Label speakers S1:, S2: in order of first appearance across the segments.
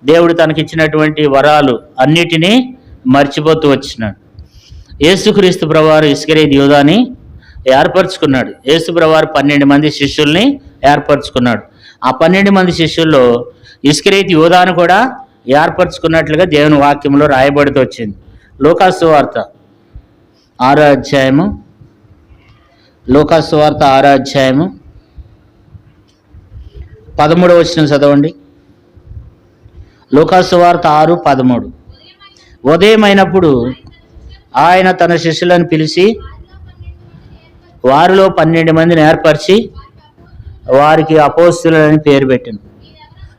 S1: దేవుడు తనకిచ్చినటువంటి వరాలు అన్నిటినీ మర్చిపోతూ వచ్చినాడు. యేసుక్రీస్తు ప్రభువారు ఇస్కరియోతు యూదాని ఏర్పరచుకున్నాడు. యేసు ప్రభువారు 12 మంది శిష్యుల్ని ఏర్పరచుకున్నాడు. ఆ 12 మంది శిష్యుల్లో ఇస్కరియోతు యూదాను కూడా ఏర్పరచుకున్నట్లుగా దేవుని వాక్యంలో రాయబడుతూ వచ్చింది. లూకాసు సువార్త 6వ అధ్యాయము, లూకాసు సువార్త 6వ అధ్యాయము 13వ వచనం చదవండి. లూకాసు సువార్త 6:13. ఉదయమైనప్పుడు ఆయన తన శిష్యులను పిలిచి వారిలో 12 మందిని ఏర్పరిచి వారికి అపోస్తలులని పేరు పెట్టాను.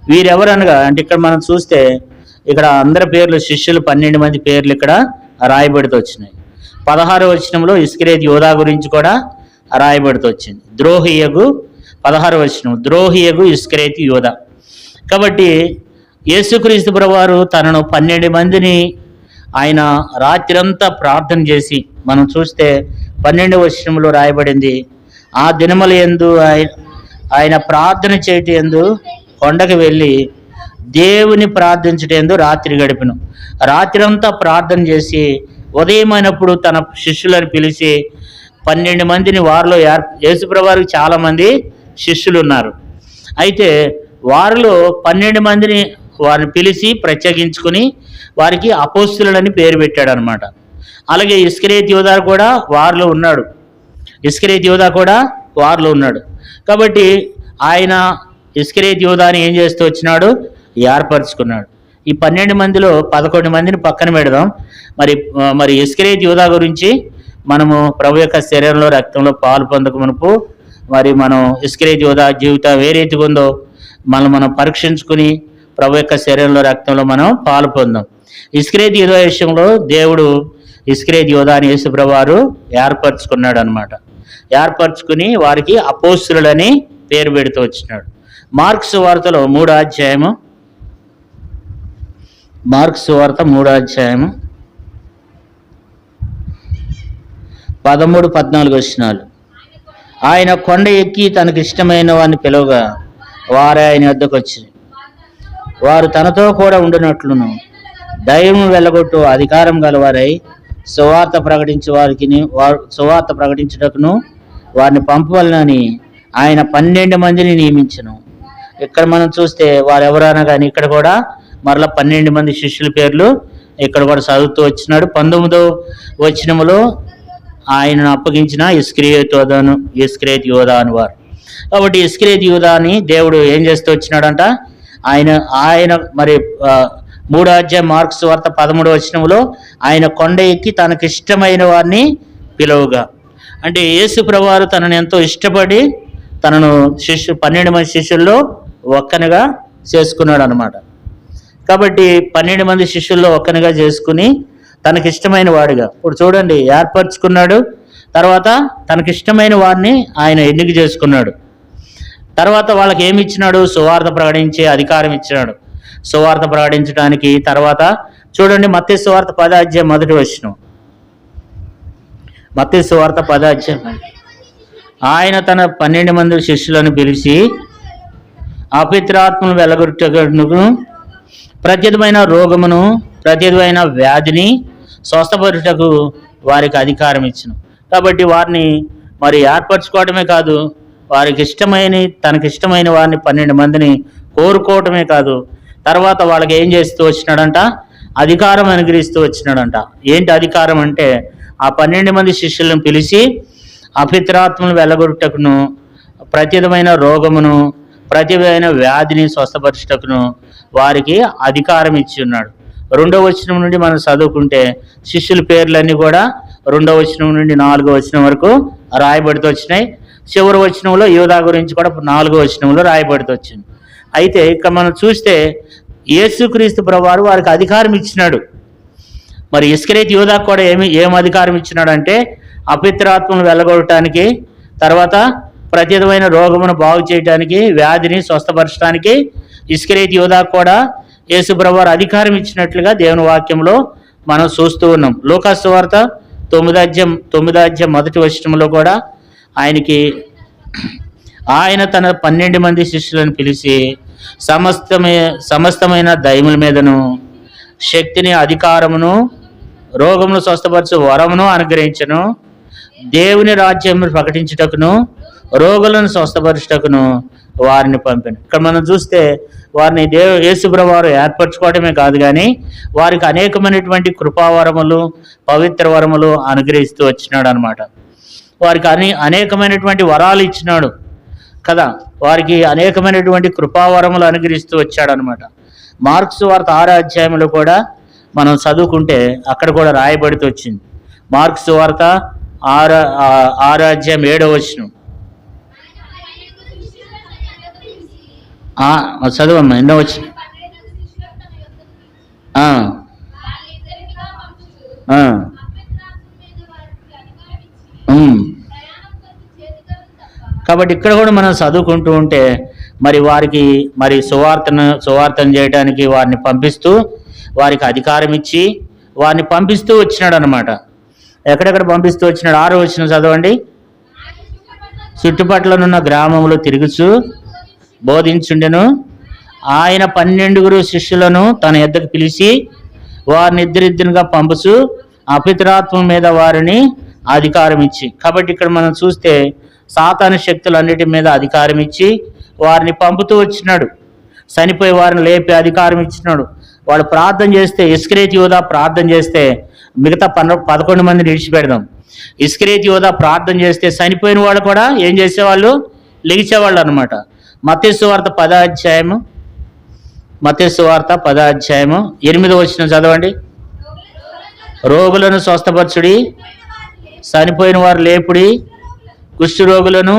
S1: వీరెవరనగా అంటే ఇక్కడ మనం చూస్తే ఇక్కడ అందరి పేర్లు, శిష్యులు 12 మంది పేర్లు ఇక్కడ రాయబడుతూ వచ్చినాయి. 16వ వచనంలో ఇస్కరియోతు యూదా గురించి కూడా రాయబడుతూ వచ్చింది. ద్రోహియగు 16వ వచనం, ద్రోహియగు ఇస్కరియోతు యూదా. కాబట్టి యేసుక్రీస్తు ప్రభువారు తనను 12 మందిని ఆయన రాత్రంతా ప్రార్థన చేసి, మనం చూస్తే 12వ వచనంలో రాయబడింది, ఆ దినముల యందు ఆయన ప్రార్థన చేయటం యందు కొండకు వెళ్ళి దేవుని ప్రార్థించటం యందు రాత్రి గడిపెను. రాత్రంతా ప్రార్థన చేసి ఉదయమైనప్పుడు తన శిష్యులను పిలిచి 12 మందిని వారిలో యేసుప్రభువారికి చాలామంది శిష్యులు ఉన్నారు. అయితే వారిలో 12 మందిని వారిని పిలిచి ప్రత్యేకించుకుని వారికి అపోస్తలులని పేరు పెట్టాడు అనమాట. అలాగే ఇస్కరియోతు యూదా కూడా వారిలో ఉన్నాడు. ఇస్కరియోతు యూదా కూడా వారిలో ఉన్నాడు. కాబట్టి ఆయన ఇస్కరియోతు యూదాని ఏం చేస్తూ వచ్చినాడు? ఏర్పరచుకున్నాడు. ఈ 12 మందిలో 11 మందిని పక్కన పెడదాం. మరి ఇస్కరియోతు యూదా గురించి మనము ప్రభు యొక్క శరీరంలో రక్తంలో పాలు పొందక మునుపు మనం ఇస్కరియోతు యూదా జీవితం ఏ రీతిగా ఉందో మనం పరీక్షించుకుని ప్రభు యొక్క శరీరంలో రక్తంలో మనం పాలు పొందాం. ఇస్కరియోతు యూదా విషయంలో దేవుడు ఇస్కరియోతు యూదాని యేసు ప్రభువారు ఏర్పరచుకున్నాడు అనమాట. ఏర్పరచుకుని వారికి అపోస్తలులని పేరు పెడుతూ వచ్చినాడు. మార్కు సువార్తలో 3వ అధ్యాయము, మార్కు సువార్త 3వ అధ్యాయము 13-14 వచనాలు. ఆయన కొండ ఎక్కి తనకు ఇష్టమైన వారిని పిలువగా వారు ఆయన వద్దకు వచ్చి వారు తనతో కూడా ఉండినట్లును దయ్యము వెళ్ళగొట్టు అధికారం గలవారై సువార్త ప్రకటించుటకును వారిని పంపవలనని ఆయన 12 మందిని నియమించను. ఇక్కడ మనం చూస్తే వారు ఎవరైనా కానీ ఇక్కడ కూడా మరలా 12 మంది శిష్యుల పేర్లు ఇక్కడ కూడా చదువుతూ వచ్చినాడు. 19వ వచనములో ఆయనను అప్పగించిన ఇస్కరియోతు యూదా అని వారు. కాబట్టి ఇస్కరియోతు యూదాని దేవుడు ఏం చేస్తూ వచ్చినాడంట? ఆయన మరి 3వ అధ్యాయం మార్కు సువార్త 13వ వచనములో ఆయన కొండ ఎక్కి తనకు ఇష్టమైన వారిని పిలువగా, అంటే యేసు ప్రభువారు తనను ఎంతో ఇష్టపడి తనను 12 మంది శిష్యుల్లో ఒక్కనిగా చేసుకున్నాడు అనమాట. కాబట్టి 12 మంది శిష్యుల్లో ఒక్కనిగా చేసుకుని తనకిష్టమైన వాడిగా, ఇప్పుడు చూడండి, ఏర్పరచుకున్నాడు. తర్వాత తనకిష్టమైన వారిని ఆయన ఎన్నిక చేసుకున్నాడు. తర్వాత వాళ్ళకి ఏమి ఇచ్చినాడు? సువార్త ప్రకటించే అధికారం ఇచ్చినాడు. సువార్త ప్రకటించడానికి తర్వాత చూడండి, మత్తయి సువార్త 10వ అధ్యాయం 1వ వచనం. మత్తయి సువార్త 10వ అధ్యాయం. ఆయన తన 12 మంది శిష్యులను పిలిచి అపవిత్రాత్మను వెలగొట్టుటకును ప్రత్యేకమైన రోగమును ప్రత్యేకమైన వ్యాధిని స్వస్థపరుటకు వారికి అధికారం ఇచ్చును. కాబట్టి వారిని మరి ఏర్పరచుకోవటమే కాదు, తనకిష్టమైన వారిని 12 మందిని కోరుకోవటమే కాదు, తర్వాత వాళ్ళకి ఏం చేస్తూ వచ్చినాడంట? అధికారం అనుగ్రహిస్తూ వచ్చినాడంట. ఏంటి అధికారం అంటే, ఆ 12 మంది శిష్యులను పిలిచి అపవిత్రాత్మను వెళ్ళగొట్టుటకును ప్రత్యేకమైన రోగమును ప్రత్యేకమైన వ్యాధిని స్వస్థపరచుటకును వారికి అధికారం ఇచ్చి ఉన్నాడు. 2వ వచనం నుండి మనం చదువుకుంటే శిష్యుల పేర్లన్నీ కూడా 2వ వచనం నుండి 4వ వచనం వరకు రాయబడుతూ వచ్చినాయి. చివరి వచనంలో యూదా గురించి కూడా 4వ వచనంలో రాయబడుతూ వచ్చింది. అయితే ఇక్కడ మనం చూస్తే యేసుక్రీస్తు ప్రభువారు వారికి అధికారం ఇచ్చినాడు. మరి ఇస్కరియోతు యూదాకు కూడా ఏం అధికారం ఇచ్చినాడంటే అపవిత్రాత్మను వెళ్ళగొట్టడానికి, తర్వాత ప్రత్యేకమైన రోగమును బాగు చేయడానికి, వ్యాధిని స్వస్థపరచడానికి ఇస్కరియోతు యూదాకు కూడా యేసు ప్రభువారు అధికారం ఇచ్చినట్లుగా దేవుని వాక్యంలో మనం చూస్తూ ఉన్నాం. లూకాసు సువార్త 9వ అధ్యాయం 1వ వచనంలో కూడా ఆయన తన 12 మంది శిష్యులను పిలిచి సమస్తమైన దయ్యముల మీదను శక్తిని, అధికారమును, రోగమును స్వస్థపరచు వరమును అనుగ్రహించను. దేవుని రాజ్యమును ప్రకటించుటకును రోగులను స్వస్థపరచుటకును వారిని పంపాను. ఇక్కడ మనం చూస్తే వారిని యేసుప్రభువు వారు ఏర్పరచుకోవడమే కాదు, కానీ వారికి అనేకమైనటువంటి కృపావరములు, పవిత్ర వరములు అనుగ్రహిస్తూ వచ్చినాడు అనమాట. వారికి అనేకమైనటువంటి వరాలు ఇచ్చినాడు కదా, వారికి అనేకమైనటువంటి కృపావరములు అనుగ్రహిస్తూ వచ్చాడు అనమాట. మార్క్స్ వార్త 6వ అధ్యాయంలో కూడా మనం చదువుకుంటే అక్కడ కూడా రాయబడుతూ వచ్చింది. మార్క్స్ వార్త 6వ అధ్యాయం 7వ వచనం. చదువమ్మా, ఎన్నో వచ్చిన. కాబట్టి ఇక్కడ కూడా మనం చదువుకుంటూ ఉంటే మరి వారికి మరి సువార్తను చేయడానికి వారిని పంపిస్తూ, వారికి అధికారం ఇచ్చి వారిని పంపిస్తూ వచ్చినాడు అనమాట. ఎక్కడెక్కడ పంపిస్తూ వచ్చినాడు? 6వ వచనం చదవండి. చుట్టుపట్లనున్న గ్రామంలో తిరుగుచు బోధించుండెను. ఆయన 12 శిష్యులను తన యొద్దకు పిలిచి వారిని ఇద్దరిద్దరుగా పంపుచు అపవిత్రాత్మ మీద వారిని అధికారం ఇచ్చి. కాబట్టి ఇక్కడ మనం చూస్తే సాతాను శక్తులన్నిటి మీద అధికారం ఇచ్చి వారిని పంపుతూ వచ్చినాడు. చనిపోయి వారిని లేపి అధికారం ఇచ్చినాడు. వాడు ప్రార్థన చేస్తే, ఇస్కరియోతు యూదా ప్రార్థన చేస్తే మిగతా 11 మందిని విడిచిపెడదాం. ఇస్కరియోతు యూదా ప్రార్థన చేస్తే చనిపోయిన వాళ్ళు కూడా ఏం చేసేవాళ్ళు? లెగిచేవాళ్ళు అనమాట. మత్తయి సువార్త 10వ అధ్యాయము, మత్తయి సువార్త 10వ అధ్యాయము 8వ వచనం చదవండి. రోగులను స్వస్థపరచుడి, చనిపోయిన వారు లేపుడి, కుష్ఠరోగులను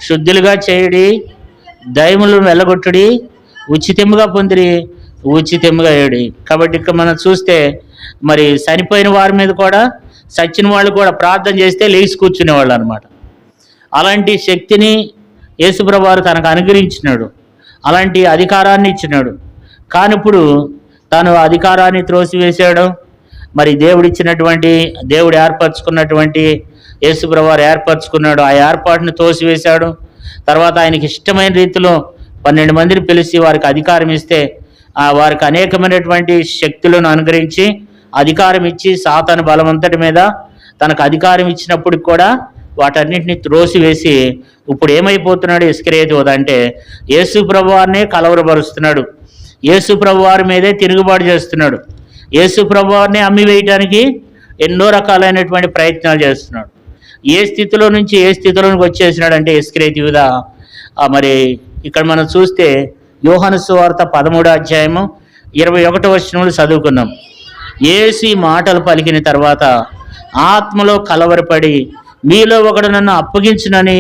S1: శుద్ధులుగా చేయుడి, దయ్యములను వెళ్ళగొట్టుడి, ఉచితముగా పొందిరి, ఉచితముగా ఏడి. కాబట్టి ఇక్కడ మనం చూస్తే మరి చనిపోయిన వారి మీద కూడా, చచ్చిన వాళ్ళు కూడా ప్రార్థన చేస్తే లేచి కూర్చునేవాళ్ళు అనమాట. అలాంటి శక్తిని యేసుప్రభువు వారు తనకు అనుగ్రహించినాడు, అలాంటి అధికారాన్ని ఇచ్చినాడు. కానీ ఇప్పుడు తాను అధికారాన్ని త్రోసివేశాడు. మరి దేవుడు ఏర్పరచుకున్నటువంటి యేసుప్రభువు వారు ఏర్పరచుకున్నాడు, ఆ ఏర్పాటును తోసివేశాడు. తర్వాత ఆయనకి ఇష్టమైన రీతిలో 12 మందిని పిలిచి వారికి అధికారం ఇస్తే వారికి అనేకమైనటువంటి శక్తులను అనుగ్రహించి అధికారం ఇచ్చి సాతాను బలమంతటి మీద తనకు అధికారం ఇచ్చినప్పుడు కూడా వాటన్నిటిని త్రోసివేసి ఇప్పుడు ఏమైపోతున్నాడు ఇస్కరియోతు యూదా అంటే యేసుప్రభువు వారినే కలవరపరుస్తున్నాడు, యేసుప్రభువు వారి మీదే తిరుగుబాటు చేస్తున్నాడు, యేసుప్రభువు వారిని అమ్మివేయటానికి ఎన్నో రకాలైనటువంటి ప్రయత్నాలు చేస్తున్నాడు. ఏ స్థితిలో నుంచి ఏ స్థితిలోనికి వచ్చేసినాడంటే ఇస్కరియోతు యూదా. మరి ఇక్కడ మనం చూస్తే యోహాను సువార్త 13వ అధ్యాయము 21వ వచనంలో చదువుకున్నాం. యేసు ఈ మాటలు పలికిన తర్వాత ఆత్మలో కలవరపడి మీలో ఒకడు నన్ను అప్పగించునని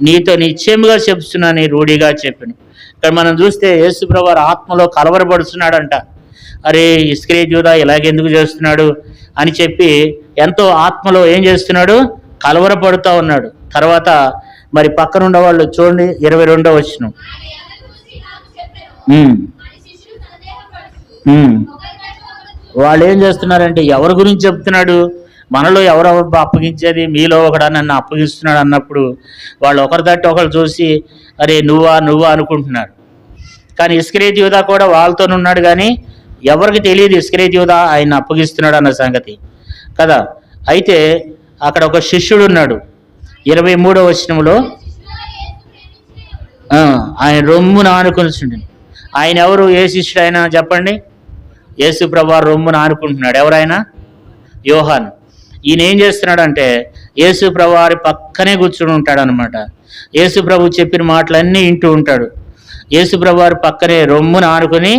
S1: నీతో నిశ్చయముగా చెప్తున్నానని రూఢిగా చెప్పాను. ఇక్కడ మనం చూస్తే యేసుప్రభువు వారు ఆత్మలో కలవరపడుతున్నాడంట. అరే ఇస్కరియోతు యూదా ఇలాగెందుకు చేస్తున్నాడు అని చెప్పి ఎంతో ఆత్మలో ఏం చేస్తున్నాడు? కలవరపడుతూ ఉన్నాడు. తర్వాత మరి పక్కనున్న వాళ్ళు చూడండి 22వ వచనం. వాళ్ళు ఏం చేస్తున్నారంటే ఎవరి గురించి చెప్తున్నాడు? మనలో ఎవరు అప్పగించేది? మీలో ఒకడా నన్ను అప్పగిస్తున్నాడు అన్నప్పుడు వాళ్ళు ఒకరి తట్టు ఒకరు చూసి అరే నువ్వా అనుకుంటున్నారు. కానీ ఇస్కరియోతు యూదా కూడా వాళ్ళతోనే ఉన్నాడు, కానీ ఎవరికి తెలియదు ఇస్కరియోతు యూదా ఆయన అప్పగిస్తున్నాడు అన్న సంగతి కదా. అయితే అక్కడ ఒక శిష్యుడు ఉన్నాడు. 23వ వచనంలో ఆయన రొమ్మున ఆనుకొని, ఆయన ఎవరు? ఏ శిష్యుడు అయినా చెప్పండి? యేసుప్రభువు వారు రొమ్మున ఆనుకుంటున్నాడు. ఎవరైనా? యోహాను. ఈయన ఏం చేస్తున్నాడంటే యేసుప్రభువు వారి పక్కనే కూర్చుని ఉంటాడు అనమాట. యేసుప్రభు చెప్పిన మాటలన్నీ వింటూ ఉంటాడు. యేసుప్రభువు వారి పక్కనే రొమ్మున ఆనుకొని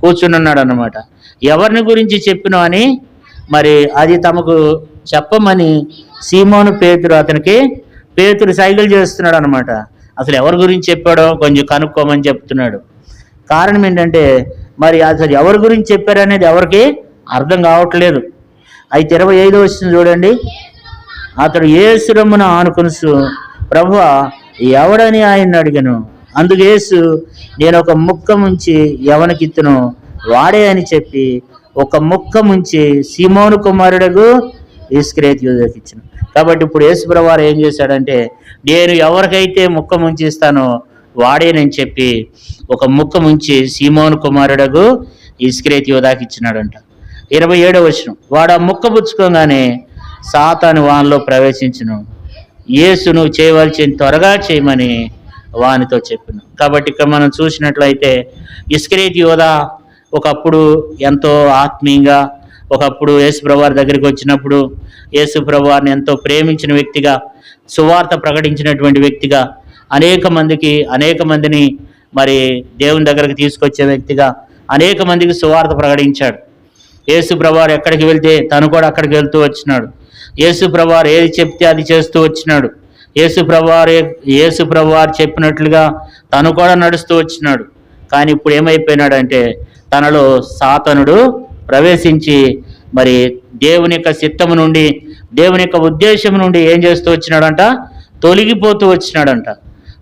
S1: కూర్చుని ఉన్నాడు అనమాట. ఎవరిని గురించి చెప్పినా అని మరి అది తమకు చెప్పమని సీమోను పేతురు సైకిల్ చేస్తున్నాడు అనమాట. అసలు ఎవరి గురించి చెప్పాడో కొంచెం కనుక్కోమని చెప్తున్నాడు. కారణం ఏంటంటే మరి అసలు ఎవరి గురించి చెప్పారనేది ఎవరికి అర్థం కావట్లేదు. అయితే 25వ వచనం చూడండి. అతడు యేసు రొమ్మున ఆనుకొని ప్రభువా ఎవడని ఆయన్ని అడిగాను. అందుకు యేసు నేను ఒక ముక్క ముంచి ఎవనికిత్తును వాడే అని చెప్పి ఒక ముక్క ముంచి సీమోను కుమారుడకు ఇస్కరియోతు యూదాకి ఇచ్చాను. కాబట్టి ఇప్పుడు యేసుప్రభువు వారు ఏం చేశాడంటే నేను ఎవరికైతే ముక్క ముంచి ఇస్తానో వాడేనని చెప్పి ఒక ముక్క ముంచి సీమోను కుమారుడగు ఇస్కరియోతు యూదాకి ఇచ్చినాడంట. 27వ వచనం, వాడు ఆ ముక్క పుచ్చుకోగానే సాతాను వానిలో ప్రవేశించును. యేసు నువ్వు చేయవలసింది త్వరగా చేయమని వానితో చెప్పాను. కాబట్టి ఇక్కడ మనం చూసినట్లయితే ఇస్కరియోతు యూదా ఒకప్పుడు ఎంతో ఆత్మీయంగా, ఒకప్పుడు యేసుప్రభువు వారి దగ్గరికి వచ్చినప్పుడు యేసుప్రభువు వారిని ఎంతో ప్రేమించిన వ్యక్తిగా, సువార్త ప్రకటించినటువంటి వ్యక్తిగా, అనేక మందిని మరి దేవుని దగ్గరికి తీసుకొచ్చే వ్యక్తిగా అనేక మందికి సువార్త ప్రకటించాడు. యేసుప్రభువు వారు ఎక్కడికి వెళ్తే తను కూడా అక్కడికి వెళ్తూ వచ్చినాడు. యేసుప్రభువు వారు ఏది చెప్తే అది చేస్తూ వచ్చినాడు. యేసుప్రభువు వారు చెప్పినట్లుగా తను కూడా నడుస్తూ వచ్చినాడు. కానీ ఇప్పుడు ఏమైపోయినాడంటే తనలో సాతానుడు ప్రవేశించి మరి దేవుని యొక్క చిత్తము నుండి, దేవుని యొక్క ఉద్దేశం నుండి ఏం చేస్తూ వచ్చినాడంట, తొలగిపోతూ వచ్చినాడంట.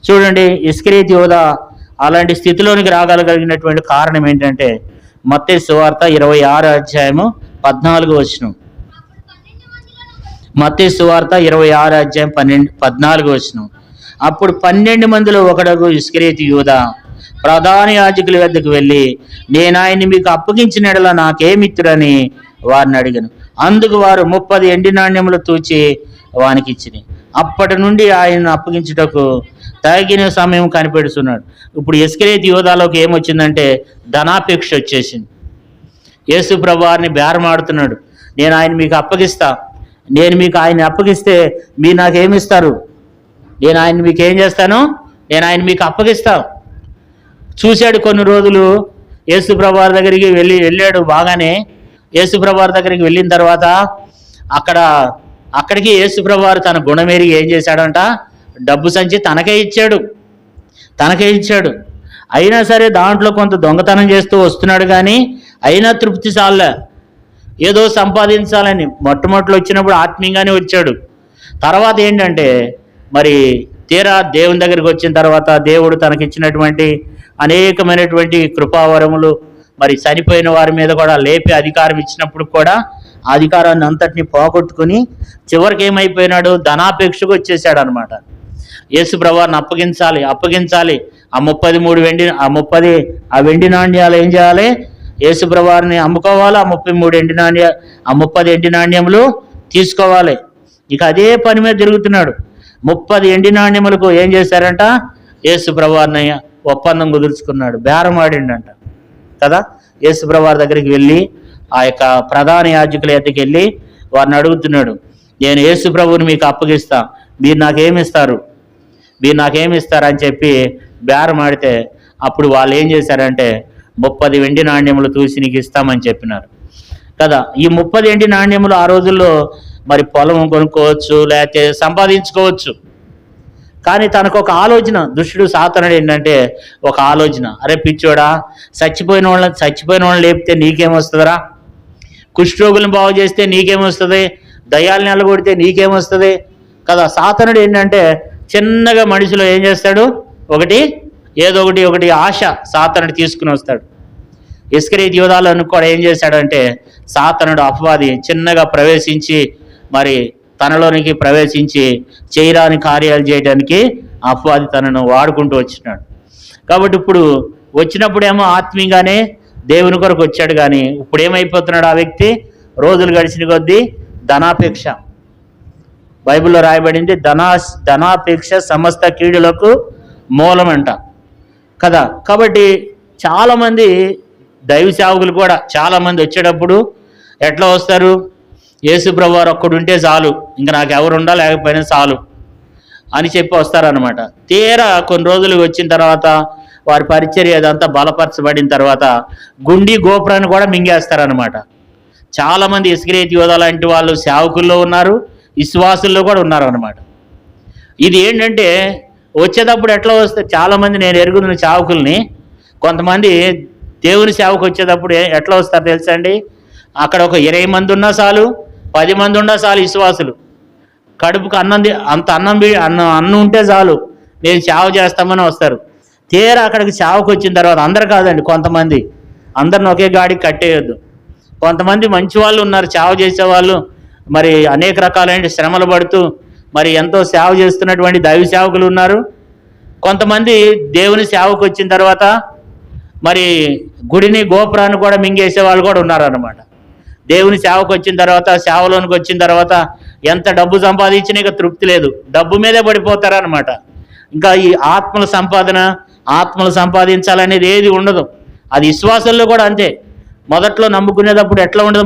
S1: చూడండి, ఇస్కరియోతు యూదా అలాంటి స్థితిలోనికి రాగలిగినటువంటి కారణం ఏంటంటే మత్తయి సువార్త 26వ అధ్యాయము 14వ వచనం. మత్తయి సువార్త 26వ అధ్యాయం 14వ వచనం. అప్పుడు 12 మందిలో ఒకడగు ఇస్కరియోతు యూదా ప్రధాన యాజకుల వద్దకు వెళ్ళి, నేను ఆయన్ని మీకు అప్పగించిన ఎడల నాకేమిత్తురని వారిని అడిగాను. అందుకు వారు 30 ఎండి నాణ్యములు తూచి వానికి ఇచ్చినాయి. అప్పటి నుండి ఆయనను అప్పగించుటకు తగిన సమయం కనిపెడుతున్నాడు. ఇప్పుడు ఇస్కరియోతు యూదాలోకి ఏమొచ్చిందంటే ధనాపేక్ష వచ్చేసింది. యేసు ప్రభువారిని బేరమాడుతున్నాడు. నేను ఆయన మీకు అప్పగిస్తా, నేను మీకు ఆయన అప్పగిస్తే మీరు నాకేమిస్తారు, నేను ఆయన మీకు ఏం చేస్తాను, నేను ఆయన మీకు అప్పగిస్తా. చూశాడు కొన్ని రోజులు, యేసు ప్రభువారి దగ్గరికి వెళ్ళాడు బాగానే. యేసు ప్రభువారి దగ్గరికి వెళ్ళిన తర్వాత అక్కడికి యేసు ప్రభువారు తన గుణమేరిగి ఏం చేశాడంట, డబ్బు సంచి తనకే ఇచ్చాడు. అయినా సరే దాంట్లో కొంత దొంగతనం చేస్తూ వస్తున్నాడు, కానీ అయినా తృప్తి చాలే, ఏదో సంపాదించాలని. మొట్టమొదటిలో వచ్చినప్పుడు ఆత్మీయంగానే వచ్చాడు. తర్వాత ఏంటంటే మరి తీరా దేవుని దగ్గరికి వచ్చిన తర్వాత దేవుడు తనకిచ్చినటువంటి అనేకమైనటువంటి కృపావరములు, మరి చనిపోయిన వారి మీద కూడా లేపి అధికారం ఇచ్చినప్పుడు కూడా ఆ అధికారాన్ని అంతటిని పోగొట్టుకుని చివరికి ఏమైపోయినాడు, ధనాపేక్షకు వచ్చేసాడు అనమాట. యేసు ప్రభువారిని అప్పగించాలి. ఆ 30 వెండి నాణ్యాలు ఏం చేయాలి, యేసు ప్రభువారిని అమ్ముకోవాలి. ఆ 30 ఎండి నాణ్యములు తీసుకోవాలి. ఇక అదే పని మీద తిరుగుతున్నాడు. 30 ఎండి నాణ్యములకు ఏం చేశారంట, యేసు ప్రభువారిని ఒప్పందం కుదుర్చుకున్నాడు, బేరమాడిండంట కదా. యేసు ప్రభువారి దగ్గరికి వెళ్ళి ఆ యొక్క ప్రధాన యాజకుల ఎద్దకు వెళ్ళి వారిని అడుగుతున్నాడు, నేను యేసు ప్రభువుని మీకు అప్పగిస్తా, మీరు నాకేమిస్తారు అని చెప్పి బేరమాడితే అప్పుడు వాళ్ళు ఏం చేశారంటే 30 వెండి నాణ్యములు తూసి నీకు ఇస్తామని చెప్పినారు కదా. ఈ 30 ఎండి నాణ్యములు ఆ రోజుల్లో మరి పొలం కొనుక్కోవచ్చు, లేకపోతే సంపాదించుకోవచ్చు. కానీ తనకు ఒక ఆలోచన, దుష్టుడు సాతానుడు ఏంటంటే ఒక ఆలోచన, అరే పిచ్చోడా, చచ్చిపోయిన వాళ్ళని లేపితే నీకేమొస్తుందిరా, కుష్ఠరోగులను బాగు చేస్తే నీకేమొస్తుంది, దయ్యాలను నిలగొడితే నీకేమొస్తుంది కదా. సాతానుడు ఏంటంటే చిన్నగా మనిషిలో ఏం చేస్తాడు, ఏదో ఒకటి ఆశ సాతానుడు తీసుకుని వస్తాడు. ఇస్కరియోతు యూదాలను కూడా ఏం చేశాడంటే సాతానుడు అపవాది చిన్నగా ప్రవేశించి మరి తనలోనికి ప్రవేశించి చేయరాని కార్యాలు చేయడానికి అపవాది తనను వాడుకుంటూ వచ్చినాడు. కాబట్టి ఇప్పుడు వచ్చినప్పుడేమో ఆత్మీయంగానే దేవుని కొరకు వచ్చాడు, కానీ ఇప్పుడు ఏమైపోతున్నాడు ఆ వ్యక్తి, రోజులు గడిచిన కొద్దీ ధనాపేక్ష. బైబిల్లో రాయబడింది ధనాపేక్ష సమస్త కీడులకు మూలమంట కదా. కాబట్టి చాలామంది దైవ సేవకులు కూడా చాలామంది వచ్చేటప్పుడు ఎట్లా వస్తారు, యేసు ప్రభువారు ఒక్కడుంటే చాలు, ఇంకా నాకు ఎవరు ఉండా లేకపోయినా చాలు అని చెప్పి వస్తారనమాట. తీరా కొన్ని రోజులు వచ్చిన తర్వాత వారి పరిచర్య అదంతా బలపరచబడిన తర్వాత గుండి గోపురాన్ని కూడా మింగేస్తారనమాట. చాలామంది ఇస్కరియోతు యూదా లాంటి వాళ్ళు సేవకుల్లో ఉన్నారు, విశ్వాసుల్లో కూడా ఉన్నారనమాట. ఇది ఏంటంటే వచ్చేటప్పుడు ఎట్లా వస్తే చాలామంది నేను ఎరుగుతున్న సేవకుల్ని, కొంతమంది దేవుని సేవకు వచ్చేటప్పుడు ఎట్లా వస్తారు తెలుసా అండి, అక్కడ ఒక 20 మంది ఉన్నా చాలు, 10 మంది ఉన్నా చాలు విశ్వాసులు, కడుపుకు అన్నం ఉంటే చాలు నేను సేవ చేస్తామని వస్తారు. తీరా అక్కడికి సేవకు వచ్చిన తర్వాత అందరు కాదండి, కొంతమంది, అందరిని ఒకే గాడికి కట్టేయొద్దు. కొంతమంది మంచి వాళ్ళు ఉన్నారు, సేవ చేసేవాళ్ళు, మరి అనేక రకాలైన శ్రమలు పడుతూ మరి ఎంతో సేవ చేస్తున్నటువంటి దైవ సేవకులు ఉన్నారు. కొంతమంది దేవుని సేవకు వచ్చిన తర్వాత మరి గుడిని గోపురాన్ని కూడా మింగేసే వాళ్ళు కూడా ఉన్నారన్నమాట. దేవుని సేవకు వచ్చిన తర్వాత, సేవలోనికి వచ్చిన తర్వాత ఎంత డబ్బు సంపాదించినా ఇక తృప్తి లేదు, డబ్బు మీదే పడిపోతారనమాట. ఇంకా ఈ ఆత్మలు సంపాదించాలనేది ఏది ఉండదు. అది విశ్వాసంలో కూడా అంతే. మొదట్లో నమ్ముకునేటప్పుడు ఎట్లా ఉండదు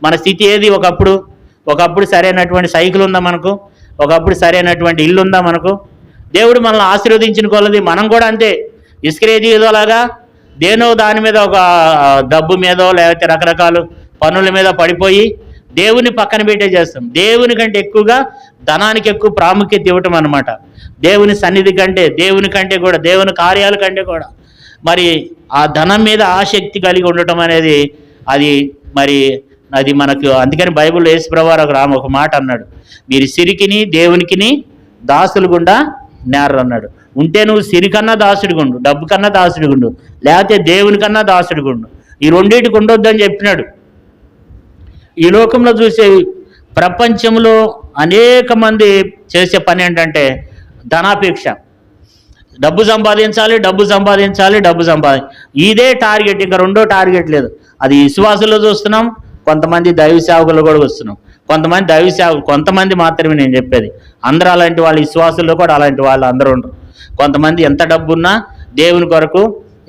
S1: మన స్థితి ఏది? ఒకప్పుడు సరైనటువంటి సైకిల్ ఉందా మనకు? ఒకప్పుడు సరైనటువంటి ఇల్లు ఉందా మనకు? దేవుడు మనల్ని ఆశీర్వదించిన కొలది మనం కూడా అంతే. ఇస్కరేతీయులాగా దేనో దాని మీద, ఒక డబ్బు మీదో లేకపోతే రకరకాల పనుల మీద పడిపోయి దేవుని పక్కన పెట్టే చేస్తాం. దేవుని కంటే ఎక్కువగా ధనానికి ఎక్కువ ప్రాముఖ్యత ఇవ్వటం అన్నమాట. దేవుని సన్నిధి కంటే, దేవుని కార్యాల కంటే కూడా మరి ఆ ధనం మీద ఆసక్తి కలిగి ఉండటం అనేది అది మనకు. అందుకని బైబిల్లో యేసుప్రభువారు ఒక మాట అన్నాడు, మీరు సిరికిని దేవునికిని దాసులు గుండా నేర్రు అన్నాడు. ఉంటే నువ్వు సిరికన్నా దాసుడిగుండు, డబ్బు కన్నా దాసుడిగుండు, లేకపోతే దేవుని కన్నా దాసుడిగుండు. ఈ రెండింటికి ఉండొద్దని చెప్పినాడు. ఈ లోకంలో చూసే ప్రపంచంలో అనేక మంది చేసే పని ఏంటంటే ధనాపేక్ష. డబ్బు సంపాదించాలి. ఇదే టార్గెట్, ఇంకా రెండో టార్గెట్ లేదు. అది విశ్వాసుల్లో చూస్తున్నాం, కొంతమంది దైవ సేవకులు కూడా వస్తున్నాం. కొంతమంది మాత్రమే నేను చెప్పేది. అందరూ అలాంటి వాళ్ళు, విశ్వాసుల్లో కూడా అలాంటి వాళ్ళు అందరూ ఉండరు. కొంతమంది ఎంత డబ్బున్నా దేవుని కొరకు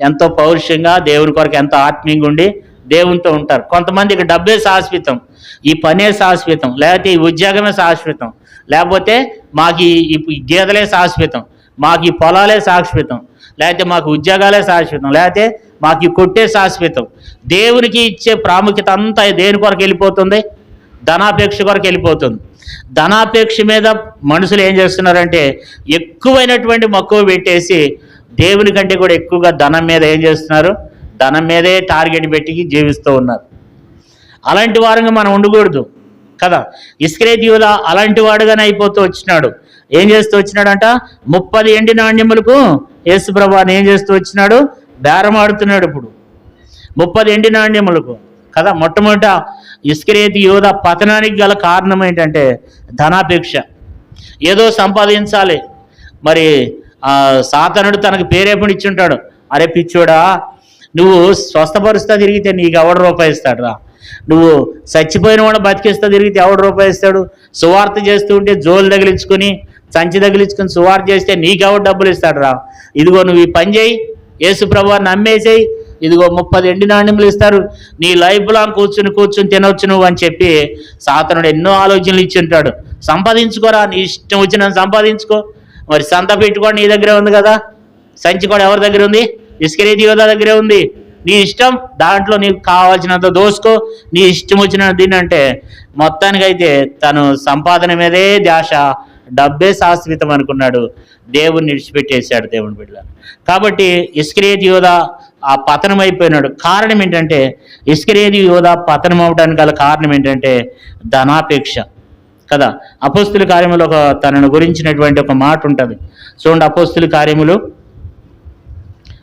S1: ఎంతో పౌరుషంగా, దేవుని కొరకు ఎంతో ఆత్మీయంగా ఉండి దేవునితో ఉంటారు. కొంతమంది ఇక డబ్బే శాశ్వతం, ఈ పనే శాశ్వతం, లేకపోతే ఈ ఉద్యోగమే శాశ్వతం, లేకపోతే మాకు ఈ గేదెలే శాశ్వతం, మాకు ఈ పొలాలే శాశ్వతం, లేకపోతే మాకు ఉద్యోగాలే శాశ్వతం, లేకపోతే మాకు ఈ కొట్టే శాశ్వతం. దేవునికి ఇచ్చే ప్రాముఖ్యత అంతా దేని కొరకు వెళ్ళిపోతుంది? ధనాపేక్ష కొరకు వెళ్ళిపోతుంది. ధనాపేక్ష మీద మనుషులు ఏం చేస్తున్నారంటే ఎక్కువైనటువంటి మక్కువ పెట్టేసి దేవుని కంటే కూడా ఎక్కువగా ధనం మీద ఏం చేస్తున్నారు? ధనం మీదే టార్గెట్ పెట్టి జీవిస్తూ ఉన్నారు. అలాంటి వారంగా మనం ఉండకూడదు కదా. ఇస్కరేతీయుల అలాంటి వాడుగానే అయిపోతూ వచ్చినాడు. ఏం చేస్తూ వచ్చినాడంట? 30 ఎండి నాణ్యములకు యేసుప్రభువుని ఏం చేస్తూ వచ్చినాడు? బేరమాడుతున్నాడు. ఇప్పుడు 30 ఎండి నాణ్యములకు కదా. మొట్టమొదట ఇస్కరేతీయుల పతనానికి గల కారణం ఏంటంటే ధనాపేక్ష. ఏదో సంపాదించాలి. మరి సాతానుడు తనకు పేరేపడి ఇచ్చుంటాడు, అరే పిచ్చోడా, నువ్వు స్వస్థపరుస్తా తిరిగితే నీకు ఎవడు రూపాయి ఇస్తాడు రా, నువ్వు చచ్చిపోయిన వాడు బతికిస్తా తిరిగితే ఎవడు రూపాయి ఇస్తాడు, సువార్త చేస్తూ ఉంటే జోలు తగిలించుకొని సంచి తగిలించుకొని సువార్త చేస్తే నీకెవడు డబ్బులు ఇస్తాడు రా, ఇదిగో నువ్వు ఈ పని చేయి, యేసు ప్రభువుని నమ్మేసేయి, ఇదిగో 30 ఎండి నాణ్యములు ఇస్తారు, నీ లైఫ్ లాంగ్ కూర్చుని తినొచ్చు నువ్వు అని చెప్పి సాతానుడు ఎన్నో ఆలోచనలు ఇచ్చి ఉంటాడు. సంపాదించుకోరా, నీ ఇష్టం వచ్చిన సంపాదించుకో. మరి సంత పెట్టుకోవడం నీ దగ్గరే ఉంది కదా, సంచి కూడా ఎవరి దగ్గర ఉంది? ఇస్కరేతీయుల దగ్గరే ఉంది. నీ ఇష్టం, దాంట్లో నీకు కావాల్సినంత దోసుకో, నీ ఇష్టం వచ్చిన దీనంటే మొత్తానికైతే తను సంపాదన మీదే ధ్యాస, డబ్బే శాశ్వతం అనుకున్నాడు. దేవుని విడిచిపెట్టేశాడు దేవుని బిడ్డ. కాబట్టి ఇస్కరేతీయుల ఆ పతనం అయిపోయినాడు. కారణం ఏంటంటే ఇస్కరేతీయుల పతనం అవడానికి గల కారణం ఏంటంటే ధనాపేక్ష కదా. అపోస్తుల కార్యములు తనను గురించినటువంటి ఒక మాట ఉంటుంది చూడండి. అపోస్తుల కార్యములు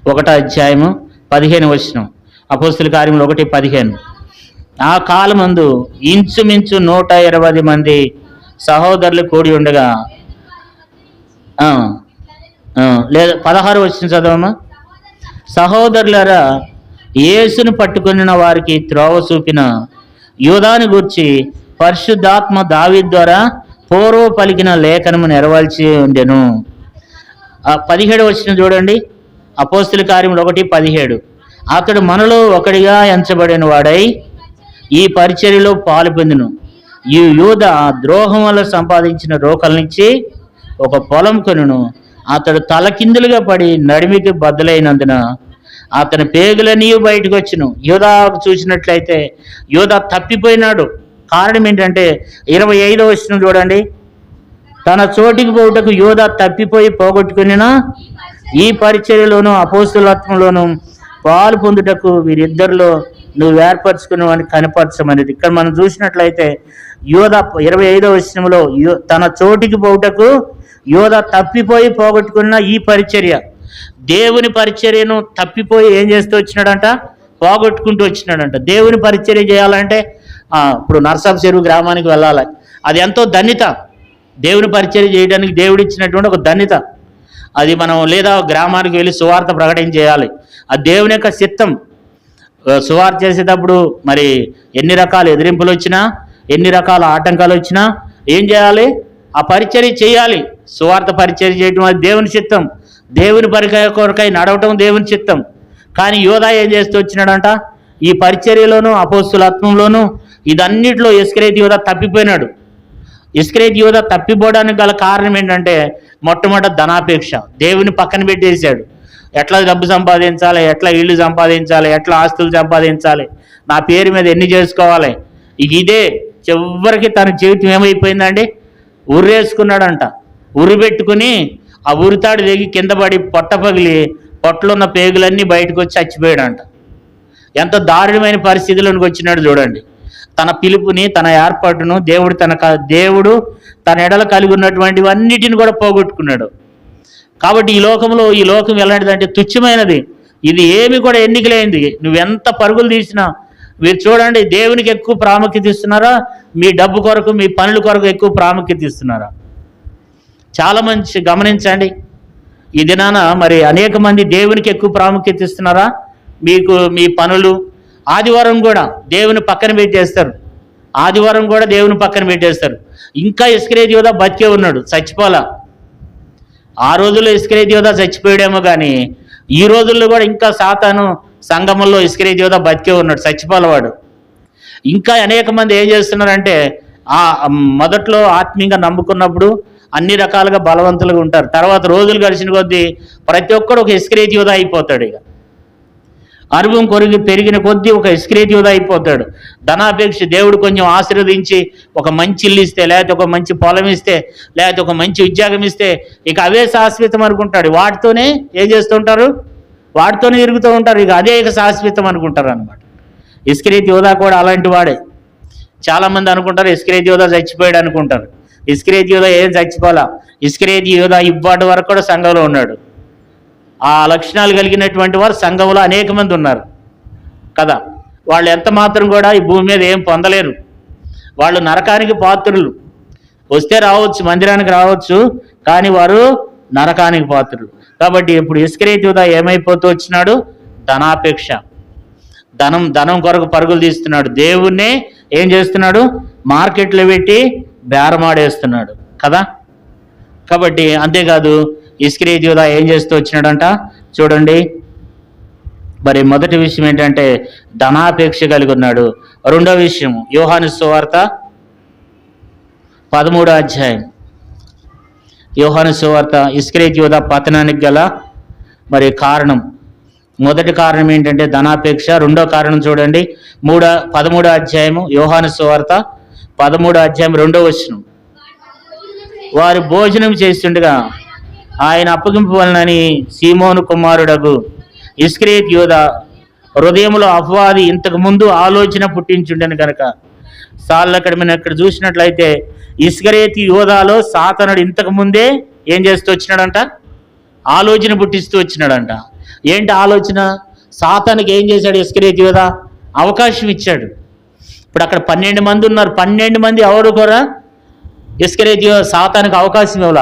S1: 1వ అధ్యాయము 15వ వచనం. అపోస్తుల కార్యములు 1:15. ఆ కాలమందు ఇంచుమించు 120 మంది సహోదరులు కూడి ఉండగా, లేదా 16 వచనం చదవమ్మా. సహోదరులారా, యేసును పట్టుకొనిన వారికి త్రోవ చూపిన యూదాను గూర్చి పరిశుద్ధాత్మ దావీదు ద్వారా పూర్వ పలికిన లేఖనము నెరవేర్చి ఉండెను. 17 వచనం చూడండి. అపోస్తుల కార్యములు 1:17. అతడు మనలో ఒకడిగా ఎంచబడిన వాడై ఈ పరిచర్యలో పాలు పొందును. ఈ యూద ద్రోహం వల్ల సంపాదించిన రోకలనిచ్చి ఒక పొలం కొనును. అతడు తలకిందులుగా పడి నడిమికి బద్దలైనందున అతని పేగులన్నీ బయటకు వచ్చును. యూదా చూసినట్లయితే యూదా తప్పిపోయినాడు. కారణం ఏంటంటే 25వ వచనం చూడండి. తన చోటికి పోవుటకు యూదా తప్పిపోయి పోగొట్టుకునినా ఈ పరిచర్యలోను అపోస్తులత్వంలోను పాలు పొందుటకు వీరిద్దరిలో నువ్వు ఏర్పరచుకున్నావని కనపరచమనేది. ఇక్కడ మనం చూసినట్లయితే యూదా 25వ వచనంలో తన చోటికి పోవుటకు యూదా తప్పిపోయి పోగొట్టుకున్న ఈ పరిచర్య, దేవుని పరిచర్యను తప్పిపోయి ఏం చేస్తూ వచ్చినాడంట? పోగొట్టుకుంటూ వచ్చినాడంట. దేవుని పరిచర్య చేయాలంటే ఇప్పుడు నర్సాపు చెరువు గ్రామానికి వెళ్ళాలి. అది ఎంతో ధన్యత. దేవుని పరిచర్య చేయడానికి దేవుడు ఇచ్చినటువంటి ఒక ధన్యత. అది మనం లేదా గ్రామానికి వెళ్ళి సువార్త ప్రకటన చేయాలి. అది దేవుని యొక్క చిత్తం. సువార్త చేసేటప్పుడు మరి ఎన్ని రకాల ఎదిరింపులు వచ్చినా, ఎన్ని రకాల ఆటంకాలు వచ్చినా ఏం చేయాలి? ఆ పరిచర్య చేయాలి. సువార్త పరిచర్య చేయడం అది దేవుని చిత్తం. దేవుని కొరకై నడవటం దేవుని చిత్తం. కానీ యోధా ఏం చేస్తూ వచ్చినాడంట? ఈ పరిచర్యలోను అపోస్తులత్వంలోను ఇదన్నిటిలో ఇస్కరియోతు యోధా తప్పిపోయినాడు. ఇస్కరియోతు యోధా తప్పిపోవడానికి గల కారణం ఏంటంటే మొట్టమొదటి ధనాపేక్ష. దేవుని పక్కన పెట్టేశాడు. ఎట్లా డబ్బు సంపాదించాలి, ఎట్లా ఇల్లు సంపాదించాలి, ఎట్లా ఆస్తులు సంపాదించాలి, నా పేరు మీద ఎన్ని చేసుకోవాలి, ఇదే చివరికి తన జీవితం ఏమైపోయిందండి? ఉర్రేసుకున్నాడంట. ఉరి పెట్టుకుని ఆ ఉరితాడు దిగి కింద పడి పొట్ట పగిలి పొట్టలున్న పేగులన్నీ బయటకు వచ్చి చచ్చిపోయాడంట. ఎంత దారుణమైన పరిస్థితుల్లోకి వచ్చినాడు చూడండి. తన పిలుపుని, తన ఏర్పాటును దేవుడు తన ఎడల కలిగి ఉన్నటువంటివన్నిటిని కూడా పోగొట్టుకున్నాడు. కాబట్టి ఈ లోకం ఎలాంటిదంటే తుచ్చమైనది. ఇది ఏమి కూడా ఎన్నికలేంది. నువ్వెంత పరుగులు తీసినా మీరు చూడండి, దేవునికి ఎక్కువ ప్రాముఖ్యత ఇస్తున్నారా, మీ డబ్బు కొరకు, మీ పనుల కొరకు ఎక్కువ ప్రాముఖ్యత ఇస్తున్నారా? చాలా మంచి గమనించండి. ఈ దినాన మరి అనేక మంది దేవునికి ఎక్కువ ప్రాముఖ్యత ఇస్తున్నారా? మీకు మీ పనులు, ఆదివారం కూడా దేవుని పక్కన పెట్టేస్తారు. ఆదివారం కూడా దేవుని పక్కన పెట్టేస్తారు. ఇంకా ఇస్కరియోతు యోధా బతికే ఉన్నాడు, చచ్చిపోలా. ఆ రోజుల్లో ఇస్కరియోతు యోధా చచ్చిపోయాడేమో కానీ ఈ రోజుల్లో కూడా ఇంకా సాతాను సంఘముల్లో ఇస్కరియోతు యోధా బతికే ఉన్నాడు, చచ్చిపోలవాడు. ఇంకా అనేక మంది ఏం చేస్తున్నారంటే మొదట్లో ఆత్మీయంగా నమ్ముకున్నప్పుడు అన్ని రకాలుగా బలవంతులుగా ఉంటారు. తర్వాత రోజులు గడిచిన కొద్దీ ప్రతి ఒక్కడు ఒక ఇస్కరియోతు యోధా అయిపోతాడు. ఇక అనుభవం పెరిగిన కొద్దీ ఒక ఇస్కరియోతు యోధా అయిపోతాడు. ధనాపేక్ష దేవుడు కొంచెం ఆశీర్వదించి ఒక మంచి ఇల్లు ఇస్తే, లేకపోతే ఒక మంచి పొలం ఇస్తే, లేకపోతే ఒక మంచి ఉద్యోగం ఇస్తే ఇక అవే శాశ్వతం అనుకుంటాడు. వాటితోనే ఏం చేస్తుంటారు? వాటితోనే తిరుగుతూ ఉంటారు. ఇక అదే ఇక శాశ్వతం అనుకుంటారు అనమాట. ఇస్కరియోతు యోధా కూడా అలాంటి వాడే. చాలామంది అనుకుంటారు ఇస్కరియోతు యోధా చచ్చిపోయాడు అనుకుంటారు. ఇస్కరియోతు యోధా ఏం చచ్చిపోలా. ఇస్కరియోతు యోధా ఇవ్వాటి వరకు కూడా సంఘంలో ఉన్నాడు. ఆ లక్షణాలు కలిగినటువంటి వారు సంఘంలో అనేక మంది ఉన్నారు కదా. వాళ్ళు ఎంత మాత్రం కూడా ఈ భూమి మీద ఏం పొందలేరు. వాళ్ళు నరకానికి పాత్రులు. వస్తే రావచ్చు, మందిరానికి రావచ్చు, కానీ వారు నరకానికి పాత్రులు. కాబట్టి ఇప్పుడు ఇస్కరియోతు యోధా ఏమైపోతూ వచ్చినాడు? ధనాపేక్ష. ధనం కొరకు పరుగులు తీస్తున్నాడు. దేవుణ్ణే ఏం చేస్తున్నాడు? మార్కెట్లో పెట్టి బేరమాడేస్తున్నాడు కదా. కాబట్టి అంతేకాదు, ఇస్కరియోతు యోధా ఏం చేస్తూ వచ్చినాడంట చూడండి. మరి మొదటి విషయం ఏంటంటే ధనాపేక్ష కలిగి ఉన్నాడు. రెండో విషయం యోహాను సువార్త 13వ అధ్యాయం. యోహాను సువార్త ఇస్కరియోతు యోధా పతనానికి గల మరి కారణం, మొదటి కారణం ఏంటంటే ధనాపేక్ష. రెండో కారణం చూడండి 13వ అధ్యాయము యోహాను సువార్త 13వ అధ్యాయం 2వ వచనం. వారు భోజనం చేస్తుండగా ఆయన అప్పగింపవలనని సీమోను కుమారుడగు ఇస్కరియోతు యోధా హృదయంలో అపవాది ఇంతకు ముందు ఆలోచన పుట్టించుండెను కనుక. సార్లు మనం ఇక్కడ చూసినట్లయితే ఇస్కరియోతు యోధాలో సాతానుడు ఇంతకు ముందే ఏం చేస్తూ వచ్చినాడంట? ఆలోచన పుట్టిస్తూ వచ్చినాడంట. ఏంటి ఆలోచన? సాతానుకి ఏం చేశాడు ఇస్కరియోతు యోధా? అవకాశం ఇచ్చాడు. ఇప్పుడు అక్కడ 12 మంది ఉన్నారు. 12 మంది ఎవరు కూడా ఇస్కరియోతు యోధా సాతానుకి అవకాశం ఇవ్వాల.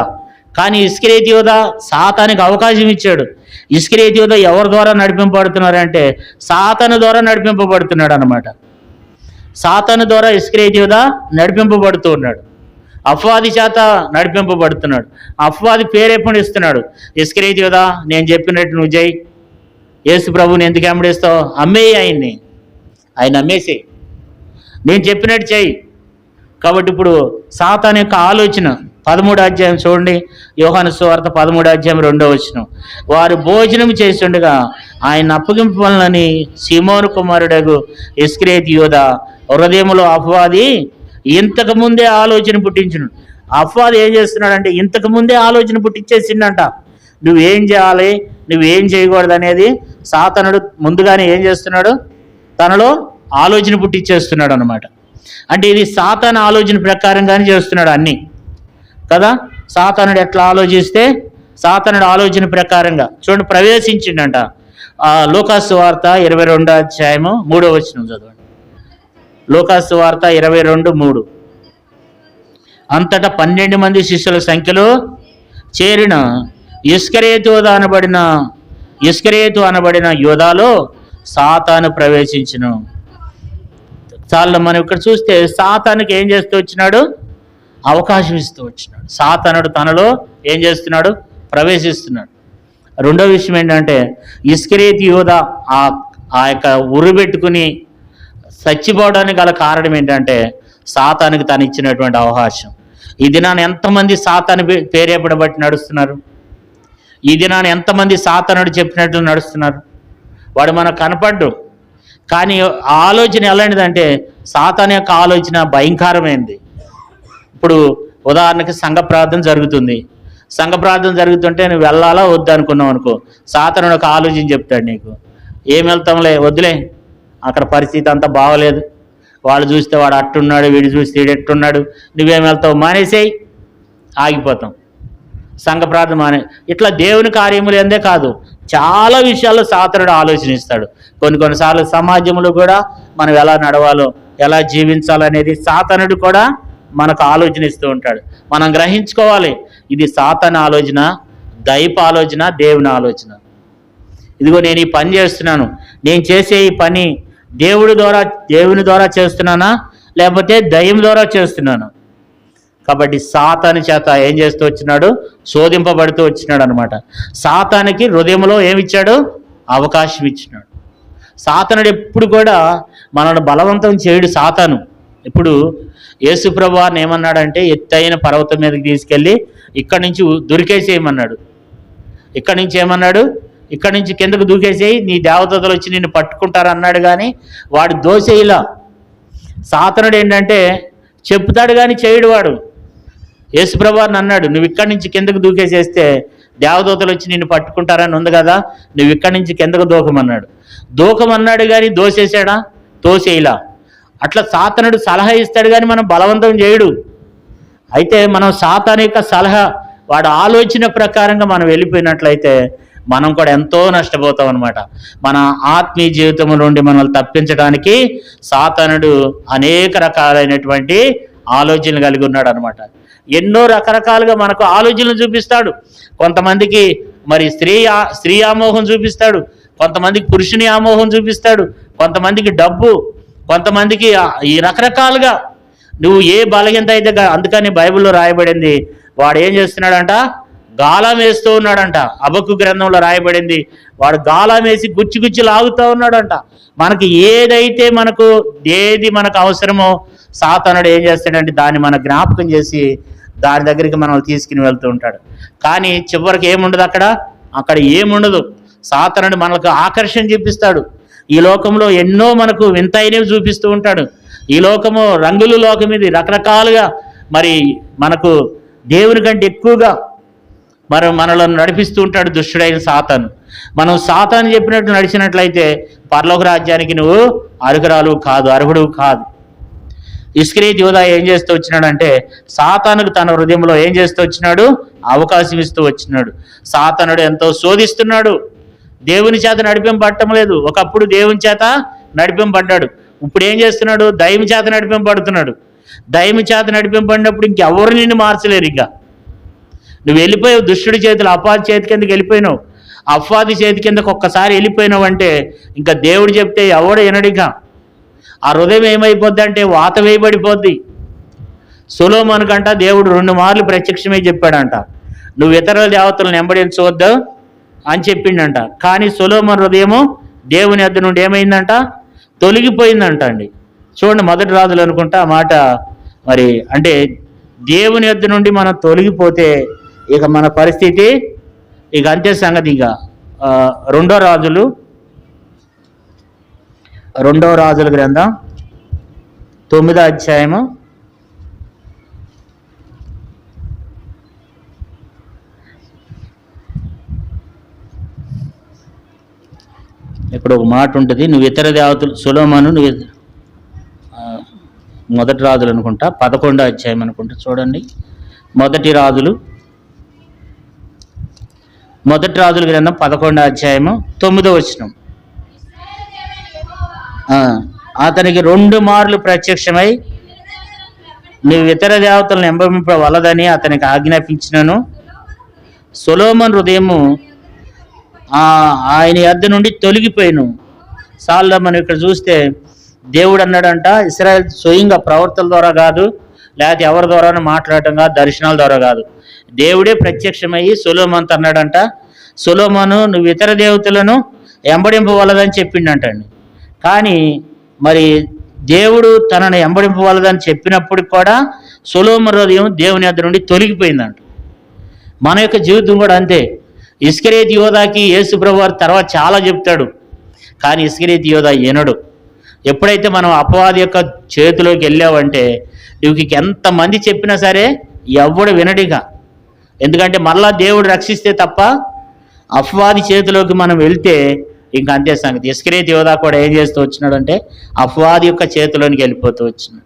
S1: కానీ ఇస్కరియోతు యోధా సాతానుకి అవకాశం ఇచ్చాడు. ఇస్కరియోతు యోధా ఎవరి ద్వారా నడిపింపబడుతున్నారంటే సాతాను ద్వారా నడిపింపబడుతున్నాడు అనమాట. సాతాను ద్వారా ఇస్కరియోతు యోధా నడిపింపబడుతూ ఉన్నాడు. అపవాది చేత నడిపింపబడుతున్నాడు. అపవాది పేరెప్పుడు ఇస్తున్నాడు? ఇస్కరియోతు యోధా నేను చెప్పినట్టు నువ్వు చేయి, యేసు ప్రభుని ఎందుకు వెంబడిస్తావు? అమ్మేయి, ఆయన అమ్మేసి నేను చెప్పినట్టు చేయి. కాబట్టి ఇప్పుడు సాతాను యొక్క ఆలోచన 13వ అధ్యాయం చూడండి. యోహాను సువార్త 13వ అధ్యాయం 2వ వచనం. వారు భోజనం చేస్తుండగా ఆయన అప్పగింపవలనని సీమోను కుమారుడగు ఇస్కరియోతు యోధా హృదయంలో అపవాది ఇంతకు ముందే ఆలోచన పుట్టించును. అపవాది ఏం చేస్తున్నాడంటే ఇంతకు ముందే ఆలోచన పుట్టించేసిండంట. నువ్వేం చేయాలి, నువ్వేం చేయకూడదు అనేది సాతానుడు ముందుగానే ఏం చేస్తున్నాడు? తనలో ఆలోచన పుట్టించేస్తున్నాడు అనమాట. అంటే ఇది సాతాను ఆలోచన ప్రకారంగానే చేస్తున్నాడు అన్నీ కదా. సాతానుడు ఎట్లా ఆలోచిస్తే సాతానుడు ఆలోచన ప్రకారంగా చూడండి ప్రవేశించిండంట. లూకాసు వార్త 22వ అధ్యాయము 3వ వచనం చదవండి. లూకాసు వార్త 22:3. అంతటా 12 మంది శిష్యుల సంఖ్యలో చేరిన ఇస్కరేతు అనబడిన యూదాలో సాతాను ప్రవేశించును. చాలా మనం ఇక్కడ చూస్తే సాతానుకి ఏం చేస్తూ వచ్చినాడు? అవకాశం ఇస్తూ వచ్చినాడు. సాతానుడు తనలో ఏం చేస్తున్నాడు? ప్రవేశిస్తున్నాడు. రెండో విషయం ఏంటంటే ఇస్కరేతు యూదా ఆ యొక్క ఉరి పెట్టుకుని చచ్చిపోవడానికి గల కారణం ఏంటంటే సాతానుకి తను ఇచ్చినటువంటి అవకాశం. ఈ దినాన్ని ఎంతమంది సాతాను పేరేపడబట్టి నడుస్తున్నారు? ఈ దినాన్ని ఎంతమంది సాతానుడు చెప్పినట్లు నడుస్తున్నారు? వాడు మనకు కనపడ్డు, కానీ ఆలోచన ఎలాంటిదంటే సాతాను యొక్క ఆలోచన భయంకరమైనది. ఇప్పుడు ఉదాహరణకి సంఘ ప్రార్థన జరుగుతుంది. సంఘ ప్రార్థన జరుగుతుంటే నువ్వు వెళ్ళాలా వద్దు అనుకున్నావు అనుకో, సాతానుడు ఒక ఆలోచన చెప్తాడు నీకు, ఏం వెళ్తాంలే వద్దులే, అక్కడ పరిస్థితి అంతా బాగలేదు, వాళ్ళు చూస్తే వాడు అట్టున్నాడు, వీడు చూస్తే వీడు ఎట్టున్నాడు, నువ్వేం వెళ్తావు, మానేసేయి, ఆగిపోతాం, సంఘ ప్రార్థన మానే. ఇట్లా దేవుని కార్యములు ఎందే కాదు, చాలా విషయాల్లో సాతానుడు ఆలోచనిస్తాడు. కొన్నిసార్లు సమాజంలో కూడా మనం ఎలా నడవాలో, ఎలా జీవించాలనేది సాతానుడు కూడా మనకు ఆలోచనిస్తూ ఉంటాడు. మనం గ్రహించుకోవాలి, ఇది సాతాను ఆలోచన, దైవ ఆలోచన, దేవుని ఆలోచన. ఇదిగో నేను ఈ పని చేస్తున్నాను, నేను చేసే ఈ పని దేవుని ద్వారా చేస్తున్నానా లేకపోతే దయ్యం ద్వారా చేస్తున్నాను? కాబట్టి సాతాను చేత ఏం చేస్తూ వచ్చినాడు? శోధింపబడుతూ వచ్చినాడు అనమాట. సాతానికి హృదయంలో ఏమిచ్చాడు? అవకాశం ఇచ్చినాడు. సాతానుడు ఎప్పుడు కూడా మనల్ని బలవంతం చేయడు. సాతాను ఇప్పుడు యేసుప్రభు వారిని ఏమన్నాడంటే ఎత్తైన పర్వతం మీదకి తీసుకెళ్ళి ఇక్కడి నుంచి దూకేసేయమన్నాడు. ఇక్కడి నుంచి ఏమన్నాడు? ఇక్కడి నుంచి కిందకు దూకేసేయి, నీ దేవదూతలు వచ్చి నిన్ను పట్టుకుంటారు అన్నాడు. కానీ వాడు దోసేయిలా. సాతానుడు ఏంటంటే చెప్తాడు కానీ చేయడు. వాడు యేసుప్రభు వారిని అన్నాడు, నువ్వు ఇక్కడి నుంచి కిందకు దూకేసేస్తే దేవదూతలు వచ్చి నిన్ను పట్టుకుంటారని ఉంది కదా, నువ్వు ఇక్కడి నుంచి కిందకు దూకమన్నాడు కానీ దోసేసాడా? తోసేయిలా. అట్లా సాతానుడు సలహా ఇస్తాడు కానీ మనం బలవంతం చేయడు. అయితే మనం సాతాను యొక్క సలహా, వాడు ఆలోచన ప్రకారంగా మనం వెళ్ళిపోయినట్లయితే మనం కూడా ఎంతో నష్టపోతాం అనమాట. మన ఆత్మీయ జీవితం నుండి మనల్ని తప్పించడానికి సాతానుడు అనేక రకాలైనటువంటి ఆలోచనలు కలిగి ఉన్నాడు అనమాట. ఎన్నో రకరకాలుగా మనకు ఆలోచనలు చూపిస్తాడు. కొంతమందికి మరి స్త్రీ ఆమోహం చూపిస్తాడు, కొంతమందికి పురుషుని ఆమోహం చూపిస్తాడు, కొంతమందికి డబ్బు, కొంతమందికి ఈ రకరకాలుగా నువ్వు ఏ బలహీనత అయితే. అందుకని బైబిల్లో రాయబడింది, వాడు ఏం చేస్తున్నాడంట? గాలం వేస్తూ ఉన్నాడంట. హబక్కు గ్రంథంలో రాయబడింది, వాడు గాలం వేసి గుచ్చి లాగుతూ ఉన్నాడంట. మనకి ఏది మనకు అవసరమో సాతానుడు ఏం చేస్తాడంటే దాన్ని మన జ్ఞాపకం చేసి దాని దగ్గరికి మనల్ని తీసుకుని వెళ్తూ ఉంటాడు. కానీ చివరికి ఏముండదు అక్కడ ఏముండదు. సాతానుడు మనకు ఆకర్షణ చూపిస్తాడు. ఈ లోకంలో ఎన్నో మనకు వింతైనవి చూపిస్తూ ఉంటాడు. ఈ లోకము రంగుల లోకం, ఇది రకరకాలుగా మరి మనకు దేవుని కంటే ఎక్కువగా మనలను నడిపిస్తూ ఉంటాడు దుష్టుడైన సాతాను. మనం సాతాను చెప్పినట్టు నడిచినట్లయితే పరలోక రాజ్యానికి నువ్వు అర్హుడు కాదు. ఇస్కరియోతు యూదా ఏం చేస్తూ వచ్చినాడంటే సాతానుకు తన హృదయంలో ఏం చేస్తూ వచ్చినాడు? అవకాశం ఇస్తూ వచ్చినాడు. సాతానుడు ఎంతో శోధిస్తున్నాడు, దేవుని చేత నడిపింపబడటం లేదు. ఒకప్పుడు దేవుని చేత నడిపింపబడ్డాడు, ఇప్పుడు ఏం చేస్తున్నాడు? దైవం చేత నడిపింపబడుతున్నాడు. దైవం చేత నడిపింపబడినప్పుడు ఇంకెవరు నిన్ను మార్చలేరు. ఇక నువ్వు వెళ్ళిపోయావు దుష్టుడి చేతులు, అపవాది చేతి కిందకి వెళ్ళిపోయినావు. అపవాది చేతి కిందకు ఒక్కసారి వెళ్ళిపోయినావు అంటే ఇంకా దేవుడు చెప్తే ఎవడు వినడిగా. ఆ హృదయం ఏమైపోద్ది అంటే వాత వేయబడిపోద్ది. సొలొమోను కంట దేవుడు 2 మార్లు ప్రత్యక్షమై చెప్పాడంట, నువ్వు ఇతర దేవతలను వెంబడించవద్దు అని చెప్పిండంట. కానీ సొలొమోను హృదయము దేవుని యొద్ద నుండి ఏమైందంట? తొలగిపోయిందంట అండి. చూడండి, మొదటి రాజులు అనుకుంటా ఆ మాట. మరి అంటే దేవుని యొద్ద నుండి మనం తొలగిపోతే ఇక మన పరిస్థితి ఇక అంతే సంగతి. ఇక రెండో రాజుల గ్రంథం 9వ అధ్యాయము 1 ఒక మాట ఉంటుంది, నువ్వు ఇతర దేవతలు సొలొమోను నువ్వు మొదటి రాజులు అనుకుంటా 11వ అధ్యాయం అనుకుంటా. చూడండి, మొదటి రాజుల గ్రంథం 11వ అధ్యాయము 9వ వచనం. అతనికి 2 మార్లు ప్రత్యక్షమై నువ్వు ఇతర దేవతలను వెంబడింపవలదని అతనికి ఆజ్ఞాపించినను సొలొమోను హృదయము ఆయన యొద్ద నుండి తొలగిపోయాను. సాల్లో మనం ఇక్కడ చూస్తే దేవుడు అన్నాడంట, ఇశ్రాయేల్ స్వయంగా ప్రవర్తల ద్వారా కాదు, లేకపోతే ఎవరి ద్వారా మాట్లాడటం కాదు, దర్శనాల ద్వారా కాదు, దేవుడే ప్రత్యక్షమయ్యి సొలొమోనుతో అన్నాడంట, సొలొమోను నువ్వు ఇతర దేవతలను ఎంబడింపవలదని చెప్పిండంటండి. కానీ మరి దేవుడు తనను ఎంబడింపవలదని చెప్పినప్పుడు కూడా సొలొమోను హృదయం దేవుని యొద్ద నుండి తొలగిపోయిందంట. మన యొక్క జీవితం కూడా అంతే. ఇస్కరియోతు యోధాకి యేసు ప్రభువారు తర్వాత చాలా చెప్తాడు, కానీ ఇస్కరియోతు యోధా వినడు. ఎప్పుడైతే మనం అపవాది యొక్క చేతిలోకి వెళ్ళావంటే నువ్వు ఎంతమంది చెప్పినా సరే ఎవడు వినడిగా. ఎందుకంటే మళ్ళా దేవుడు రక్షిస్తే తప్ప అపవాది చేతిలోకి మనం వెళ్తే ఇంకా అంతే సంగతి. ఇస్కరియోతు యోధా కూడా ఏం చేస్తూ వచ్చినాడంటే అపవాది యొక్క చేతిలోనికి వెళ్ళిపోతూ వచ్చినాడు,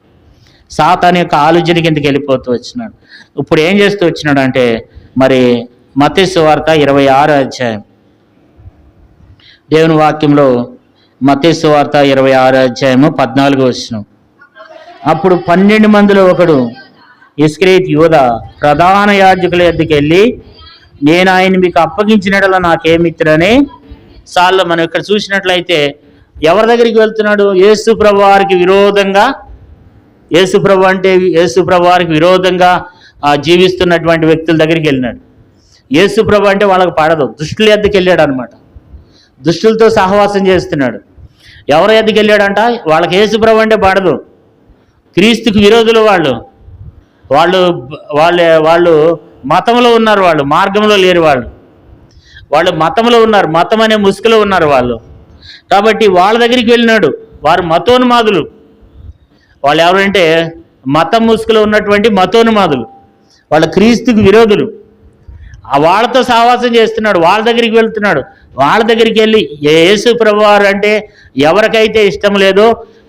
S1: సాతాను యొక్క ఆలోచన కిందకి వెళ్ళిపోతూ వచ్చినాడు. ఇప్పుడు ఏం చేస్తూ వచ్చినాడు అంటే మరి మత్తయి సువార్త 26వ అధ్యాయం, దేవుని వాక్యంలో మత్తయి సువార్త 26వ అధ్యాయము 14వ వచనం. అప్పుడు 12 మందిలో ఒకడు ఇస్కరియోతు యోధా ప్రధాన యాజకుల యొద్దకు వెళ్ళి నేను ఆయన మీకు అప్పగించినట్లా నాకేమిత్తురని సార్లు మనం ఇక్కడ చూసినట్లయితే ఎవరి దగ్గరికి వెళ్తున్నాడు? యేసు ప్రభు వారికి విరోధంగా, యేసు ప్రభు వారికి విరోధంగా జీవిస్తున్నటువంటి వ్యక్తుల దగ్గరికి వెళ్ళినాడు. యేసు ప్రభు అంటే వాళ్ళకి పడదు, దుష్టుల యొద్దకు వెళ్ళాడు అనమాట. దుష్టులతో సహవాసం చేస్తున్నాడు. ఎవరి యొద్దకు వెళ్ళాడంట? వాళ్ళకి యేసు ప్రభు అంటే పడదు, క్రీస్తుకు విరోధులు వాళ్ళు. వాళ్ళు వాళ్ళు వాళ్ళు మతంలో ఉన్నారు, వాళ్ళు మార్గంలో లేరు, వాళ్ళు మతంలో ఉన్నారు, మతం అనే ముసుగులో ఉన్నారు వాళ్ళు. కాబట్టి వాళ్ళ దగ్గరికి వెళ్ళినాడు. వారు మతోన్మాదులు. వాళ్ళు ఎవరంటే మతం ముసుగులో ఉన్నటువంటి మతోన్మాదులు, వాళ్ళ క్రీస్తుకు విరోధులు. వాళ్ళతో సహవాసం చేస్తున్నాడు, వాళ్ళ దగ్గరికి వెళ్తున్నాడు. వాళ్ళ దగ్గరికి వెళ్ళి యేసు ప్రభువారు అంటే ఎవరికైతే ఇష్టం లేదో,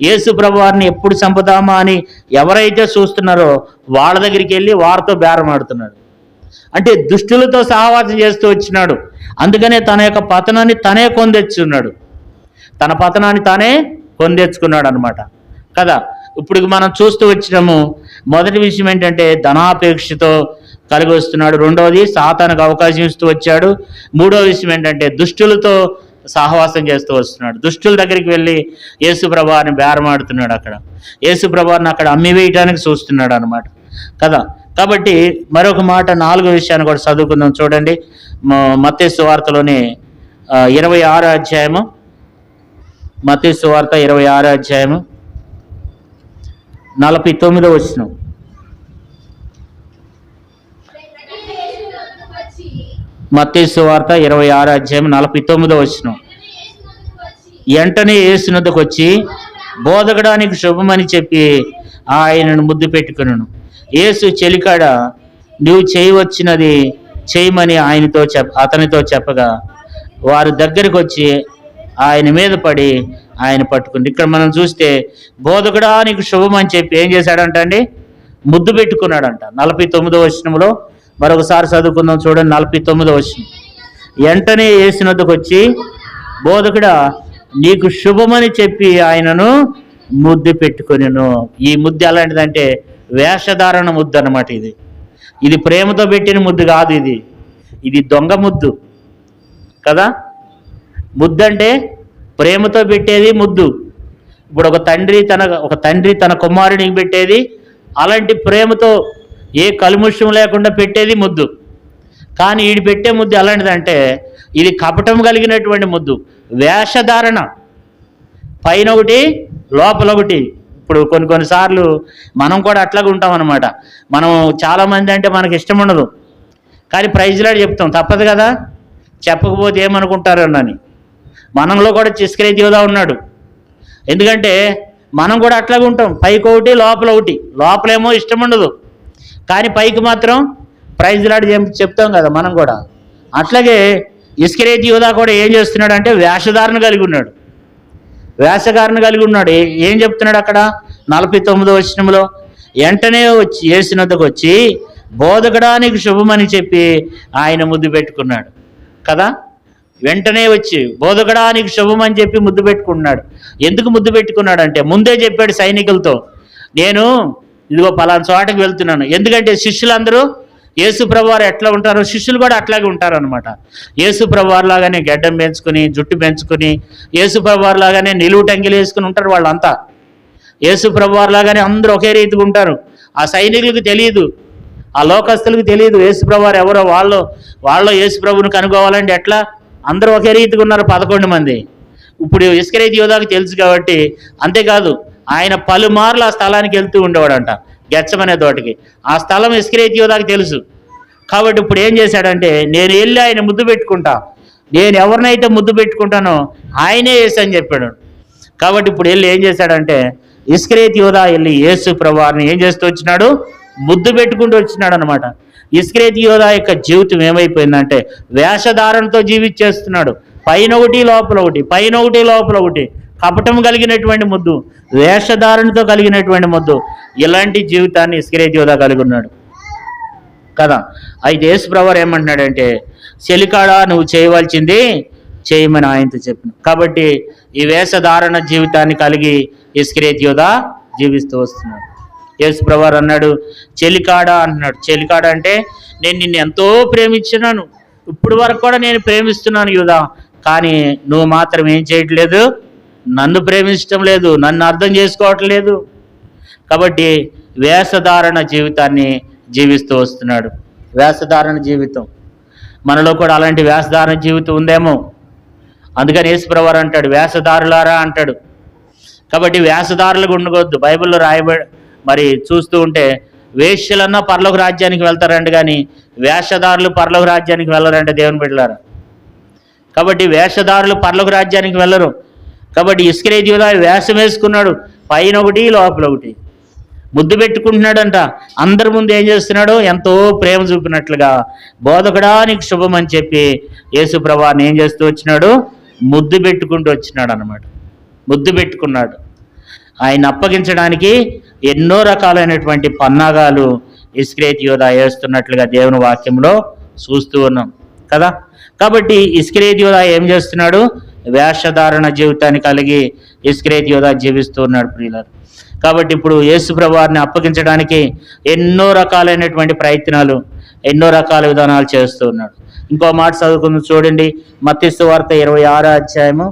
S1: యేసు ప్రభువారిని ఎప్పుడు చంపుదామా అని ఎవరైతే చూస్తున్నారో వాళ్ళ దగ్గరికి వెళ్ళి వారితో బేరమాడుతున్నాడు. అంటే దుష్టులతో సహవాసం చేస్తూ వచ్చినాడు. అందుకనే తన యొక్క పతనాన్ని తనే కొందెచ్చున్నాడు, తన పతనాన్ని తానే కొందెచ్చుకున్నాడు అనమాట కదా. ఇప్పుడు మనం చూస్తూ వచ్చినాము. మొదటి విషయం ఏంటంటే ధనాపేక్షతో కలిగి వస్తున్నాడు. రెండవది సాతానుకు అవకాశం ఇస్తూ వచ్చాడు. మూడో విషయం ఏంటంటే దుష్టులతో సహవాసం చేస్తూ వస్తున్నాడు. దుష్టుల దగ్గరికి వెళ్ళి యేసు ప్రభువారిని బేరమాడుతున్నాడు. అక్కడ యేసు ప్రభువారిని అక్కడ అమ్మివేయడానికి చూస్తున్నాడు అనమాట కదా. కాబట్టి మరొక మాట, 4వ విషయాన్ని కూడా చదువుకుందాం. చూడండి, మత్తయి సువార్తలోని 26వ అధ్యాయము, మత్తయి సువార్త 26వ అధ్యాయము 49వ వచనం. మత్తయి సువార్త 26వ అధ్యాయం 49వ వచనం. వెంటనే యేసు యొద్దకు వచ్చి బోధకుడానికి శుభమని చెప్పి ఆయనను ముద్దు పెట్టుకును. యేసు చెలికాడ నువ్వు చేయవచ్చినది చేయమని అతనితో చెప్పగా వారు దగ్గరికి వచ్చి ఆయన మీద పడి ఆయన పట్టుకుంది. ఇక్కడ మనం చూస్తే బోధకుడానికి శుభం అని చెప్పి ఏం చేశాడంట అండి? ముద్దు పెట్టుకున్నాడంట. 49వ వచనంలో మరొకసారి చదువుకుందాం. చూడండి, 49వ వచనం. వెంటనే యేసు యొద్దకు వచ్చి బోధకుడా నీకు శుభమని చెప్పి ఆయనను ముద్దు పెట్టుకొనెను. ఈ ముద్దు ఎలాంటిదంటే వేషధారణ ముద్దు అన్నమాట. ఇది ప్రేమతో పెట్టిన ముద్దు కాదు, ఇది దొంగ ముద్దు కదా. ముద్దు అంటే ప్రేమతో పెట్టేది ముద్దు. ఇప్పుడు ఒక తండ్రి తన కుమారునికి పెట్టేది అలాంటి ప్రేమతో ఏ కల్ముషం లేకుండా పెట్టేది ముద్దు. కానీ వీడు పెట్టే ముద్దు ఎలాంటిదంటే ఇది కపటం కలిగినటువంటి ముద్దు, వేషధారణ, పైన ఒకటి లోపల ఒకటి. ఇప్పుడు కొన్నిసార్లు మనం కూడా అట్లాగే ఉంటాం అన్నమాట. మనం చాలామంది అంటే మనకి ఇష్టం ఉండదు, కానీ ప్రైజ్లాడి చెప్తాం, తప్పదు కదా, చెప్పకపోతే ఏమనుకుంటారు అని. మనంలో కూడా ఇస్కరియోతు యోధా ఉన్నాడు. ఎందుకంటే మనం కూడా అట్లాగే ఉంటాం, పైకి ఒకటి లోపల ఒకటి. లోపలేమో ఇష్టం ఉండదు, కానీ పైకి మాత్రం ప్రైజ్లాడి చెప్తాం కదా మనం కూడా. అట్లాగే ఇస్కరియోతు యోధా కూడా ఏం చేస్తున్నాడు అంటే వేషధారణ కలిగి ఉన్నాడు. ఏం చెప్తున్నాడు అక్కడ 49వ వచనంలో? వెంటనే వచ్చి యేసు యొద్దకు వచ్చి బోధకుడానికి శుభమని చెప్పి ఆయన ముద్దు పెట్టుకున్నాడు కదా. వెంటనే వచ్చి బోధకుడానికి శుభమని చెప్పి ముద్దు పెట్టుకున్నాడు. ఎందుకు ముద్దు పెట్టుకున్నాడు అంటే ముందే చెప్పాడు సైనికులతో, నేను ఇదిగో పలానా చోటకి వెళ్తున్నాను. ఎందుకంటే శిష్యులందరూ యేసు ప్రభువారు ఎట్లా ఉంటారో శిష్యులు కూడా అట్లాగే ఉంటారనమాట. యేసు ప్రభువారు లాగానే గడ్డం పెంచుకుని, జుట్టు పెంచుకుని, యేసు ప్రభువారు లాగానే నిలువు టంగిలు వేసుకుని ఉంటారు వాళ్ళంతా. యేసు ప్రభువారు లాగానే అందరూ ఒకే రీతిగా ఉంటారు. ఆ సైనికులకు తెలియదు, ఆ లోకస్తులకు తెలియదు యేసు ప్రభువారు ఎవరో. వాళ్ళు యేసు ప్రభుని కనుక్కోవాలంటే ఎట్లా? అందరూ ఒకే రీతిగా ఉన్నారు 11 మంది. ఇప్పుడు ఇస్కరియోతు యోధాకు తెలుసు కాబట్టి, అంతేకాదు ఆయన పలుమార్లు ఆ స్థలానికి వెళ్తూ ఉండేవాడంట, గెత్సెమనే తోటకి. ఆ స్థలం ఇస్కరియోతు యోధాకు తెలుసు కాబట్టి ఇప్పుడు ఏం చేశాడంటే, నేను వెళ్ళి ఆయన ముద్దు పెట్టుకుంటా, నేను ఎవరినైతే ముద్దు పెట్టుకుంటానో ఆయనే యేసు అని చెప్పాడు. కాబట్టి ఇప్పుడు వెళ్ళి ఏం చేశాడంటే, ఇస్కరియోతు యోధా వెళ్ళి యేసు ప్రభువారిని ఏం చేస్తూ వచ్చినాడు? ముద్దు పెట్టుకుంటూ వచ్చినాడు అనమాట. ఇస్కరియోతు యోధా యొక్క జీవితం ఏమైపోయిందంటే వేషధారణతో జీవించేస్తున్నాడు. పైన ఒకటి లోపల ఒకటి, పైన ఒకటి లోపల ఒకటి, కపటం కలిగినటువంటి ముద్దు, వేషధారణతో కలిగినటువంటి ముద్దు. ఇలాంటి జీవితాన్ని ఇస్కరియోతు యోధా కలిగి ఉన్నాడు కదా. అయితే యేసు ప్రభువారు ఏమంటున్నాడంటే, చెలికాడా నువ్వు చేయవలసింది చేయమని ఆయనతో చెప్పిన. కాబట్టి ఈ వేషధారణ జీవితాన్ని కలిగి ఇస్కరియోతు యోధా జీవిస్తూ వస్తున్నాడు. యేసు ప్రభువారు అన్నాడు చెలికాడా అంటున్నాడు. చెలికాడా అంటే నేను నిన్ను ఎంతో ప్రేమించినాను, ఇప్పుడు వరకు కూడా నేను ప్రేమిస్తున్నాను యూదా, కానీ నువ్వు మాత్రం ఏం చేయట్లేదు, నన్ను ప్రేమించటం లేదు, నన్ను అర్థం చేసుకోవట్లేదు. కాబట్టి వేషధారణ జీవితాన్ని జీవిస్తూ వస్తున్నాడు. వేషధారణ జీవితం మనలో కూడా అలాంటి వేషధారణ జీవితం ఉందేమో. అందుకని యేసు ప్రభువారు అంటాడు వేషధారులారా అంటాడు. కాబట్టి వేషధారులుగా ఉండకూడదు. బైబిల్లో మరి చూస్తూ ఉంటే వేశ్యలన్నా పరలోక రాజ్యానికి వెళ్తారంట, కానీ వేషధారులు పరలోక రాజ్యానికి వెళ్ళరంటే దేవుని బిడ్డలారా. కాబట్టి వేషధారులు పరలోక రాజ్యానికి వెళ్ళరు. కాబట్టి ఇస్కరియోతు యోధా వేషం వేసుకున్నాడు, పైన ఒకటి లోపల ఒకటి, ముద్దు పెట్టుకుంటున్నాడంట. అందరి ముందు ఏం చేస్తున్నాడు? ఎంతో ప్రేమ చూపినట్లుగా బోధకుడా నీకు శుభం అని చెప్పి యేసు ప్రభువారిని ఏం చేస్తూ వచ్చినాడు? ముద్దు పెట్టుకుంటూ వచ్చినాడు అనమాట. ముద్దు పెట్టుకున్నాడు. ఆయన అప్పగించడానికి ఎన్నో రకాలైనటువంటి పన్నాగాలు ఇస్కరియోతు యోధా వేస్తున్నట్లుగా దేవుని వాక్యంలో చూస్తూ ఉన్నాం కదా. కాబట్టి ఇస్కరియోతు యోధా ఏం చేస్తున్నాడు? వేషధారణ జీవితాన్ని కలిగి ఇస్కరియోతు యోధా జీవిస్తూ ఉన్నాడు ప్రియులారా. కాబట్టి ఇప్పుడు యేసు ప్రభువారిని అప్పగించడానికి ఎన్నో రకాలైనటువంటి ప్రయత్నాలు, ఎన్నో రకాల విధానాలు చేస్తూ ఉన్నాడు. ఇంకో మాట చదువుకుందాం చూడండి, మత్తయి సువార్త 26వ అధ్యాయము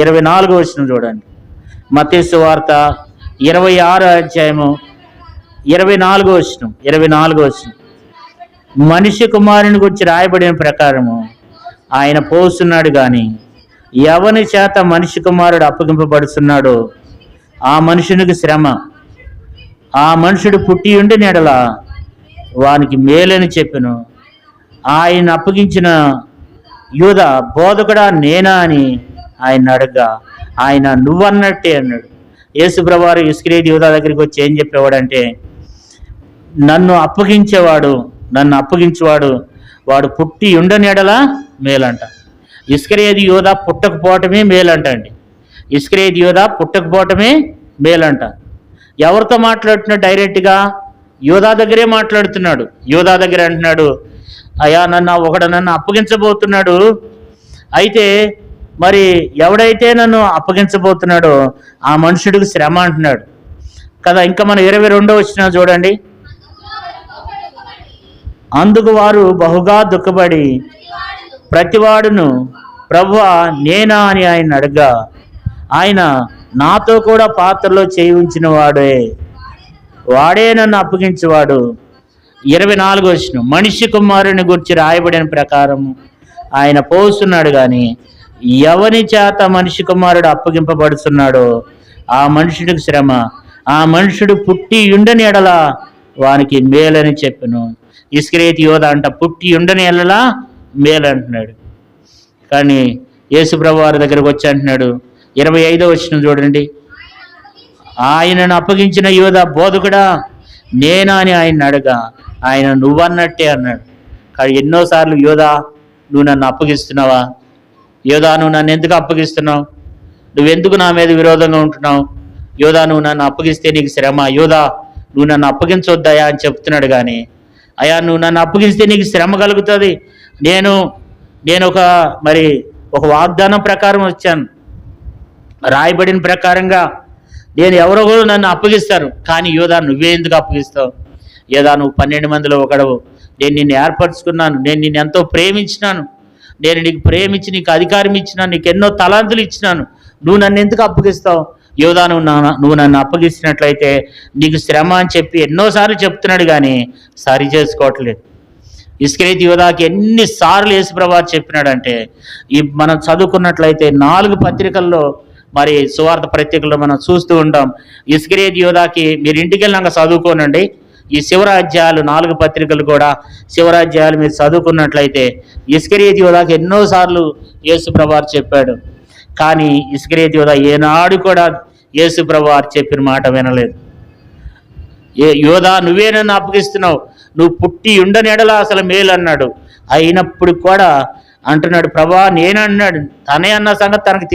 S1: 24వ వచనం చూడండి. మత్తయి సువార్త 26వ అధ్యాయము 24వ వచనం. మనిషి కుమారుని గురించి రాయబడిన ప్రకారము ఆయన పోస్తున్నాడు, కానీ ఎవని చేత మనిషి కుమారుడు అప్పగింపబడుతున్నాడో ఆ మనుషునికి శ్రమ, ఆ మనుషుడు పుట్టి ఉండి నెడల వానికి మేలని చెప్పెను. ఆయన అప్పగించిన యూదా బోధకుడా నేనా అని ఆయన అడగగా ఆయన నువ్వన్నట్టే అన్నాడు. యేసు ప్రభువారు ఇస్కరియోతు యూదా దగ్గరికి వచ్చి ఏం చెప్పేవాడంటే, నన్ను అప్పగించేవాడు వాడు పుట్టి ఉండని ఎడల మేలంట. ఇస్కరియోతు యూదా పుట్టకపోవటమే మేలంట అండి. ఇస్కరియోతు యూదా పుట్టకపోవటమే మేలంట. ఎవరితో మాట్లాడుతున్నాడు? డైరెక్ట్గా యూదా దగ్గరే మాట్లాడుతున్నాడు. యూదా దగ్గర అంటున్నాడు, అయ్యా నన్ను అప్పగించబోతున్నాడు, అయితే మరి ఎవడైతే నన్ను అప్పగించబోతున్నాడో ఆ మనుషుడికి శ్రమ అంటున్నాడు కదా. ఇంకా మనం 22వ వచనం చూడండి. అందుకు వారు బహుగా దుఃఖపడి ప్రతివాడును ప్రభువా నేనా అని ఆయన అడగా ఆయన నాతో కూడా పాత్రలో చేయి ఉంచిన వాడే నన్ను అప్పగించేవాడు. 24వ వచనం, మనిషి కుమారుని గురించి రాయబడిన ప్రకారం ఆయన పోస్తున్నాడు, కానీ ఎవని చేత మనిషి కుమారుడు అప్పగింపబడుతున్నాడో ఆ మనుషుడికి శ్రమ, ఆ మనుషుడు పుట్టి ఉండని ఎడల వానికి మేలని చెప్పెను. ఇస్కరియోతు యోధా అంట పుట్టి ఉండని ఎడల మేలు అంటున్నాడు. కానీ యేసు ప్రభువారి దగ్గరకు వచ్చి అంటున్నాడు 25వ వచనం చూడండి, ఆయనను అప్పగించిన యోధా బోధకుడా నేనా అని ఆయన అడగా ఆయన నువ్వన్నట్టే అన్నాడు. కానీ ఎన్నోసార్లు యోధా నువ్వు నన్ను అప్పగిస్తున్నావా? యోధా నువ్వు నన్ను ఎందుకు అప్పగిస్తున్నావు? నువ్వెందుకు నా మీద విరోధంగా ఉంటున్నావు? యోధా నువ్వు నన్ను అప్పగిస్తే నీకు శ్రమ, యోధా నువ్వు నన్ను అప్పగించొద్దయా అని చెప్తున్నాడు. కానీ అయ్యా నువ్వు నన్ను అప్పగిస్తే నీకు శ్రమ కలుగుతుంది. నేను ఒక వాగ్దానం ప్రకారం వచ్చాను, రాయబడిన ప్రకారంగా నేను ఎవరో నన్ను అప్పగిస్తారు, కానీ యోధా నువ్వే ఎందుకు అప్పగిస్తావు? యోధా నువ్వు 12 మందిలో ఒకడవు, నేను నిన్ను ఏర్పరచుకున్నాను, నేను నిన్ను ఎంతో ప్రేమించినాను, నేను నీకు ప్రేమించి నీకు అధికారం ఇచ్చినాను, నీకు ఎన్నో తలాంతులు ఇచ్చినాను, నువ్వు నన్ను ఎందుకు అప్పగిస్తావు? యోధా, నువ్వు నన్ను అప్పగిస్తున్నట్లయితే నీకు శ్రమ అని చెప్పి ఎన్నోసార్లు చెప్తున్నాడు, కానీ సరి చేసుకోవట్లేదు. ఇస్కరియోతు యోధాకి ఎన్నిసార్లు యేసుప్రభువు చెప్పినాడంటే, మనం చదువుకున్నట్లయితే 4 పత్రికల్లో, మరి సువార్త పత్రికల్లో మనం చూస్తూ ఉంటాం. ఇస్కరియోతు యోధాకి మీరు ఇంటికి వెళ్ళినాక చదువుకోనండి, ఈ శివరాజ్యాలు 4 పత్రికలు కూడా శివరాజ్యాలు మీరు చదువుకున్నట్లయితే ఇస్కరియోతు యోధాకి ఎన్నోసార్లు యేసుప్రభువు చెప్పాడు, కానీ ఇస్కరియోతు యోధా ఏనాడు కూడా యేసుప్రభువు చెప్పిన మాట వినలేదు. యోధా, నువ్వే నన్ను అప్పగిస్తున్నావు, నువ్వు పుట్టి ఉండని ఎడల అసలు మేలు అన్నాడు. అయినప్పుడు కూడా అంటున్నాడు, ప్రభా నేనన్నాడు. తనే అన్న సంగతి తనకు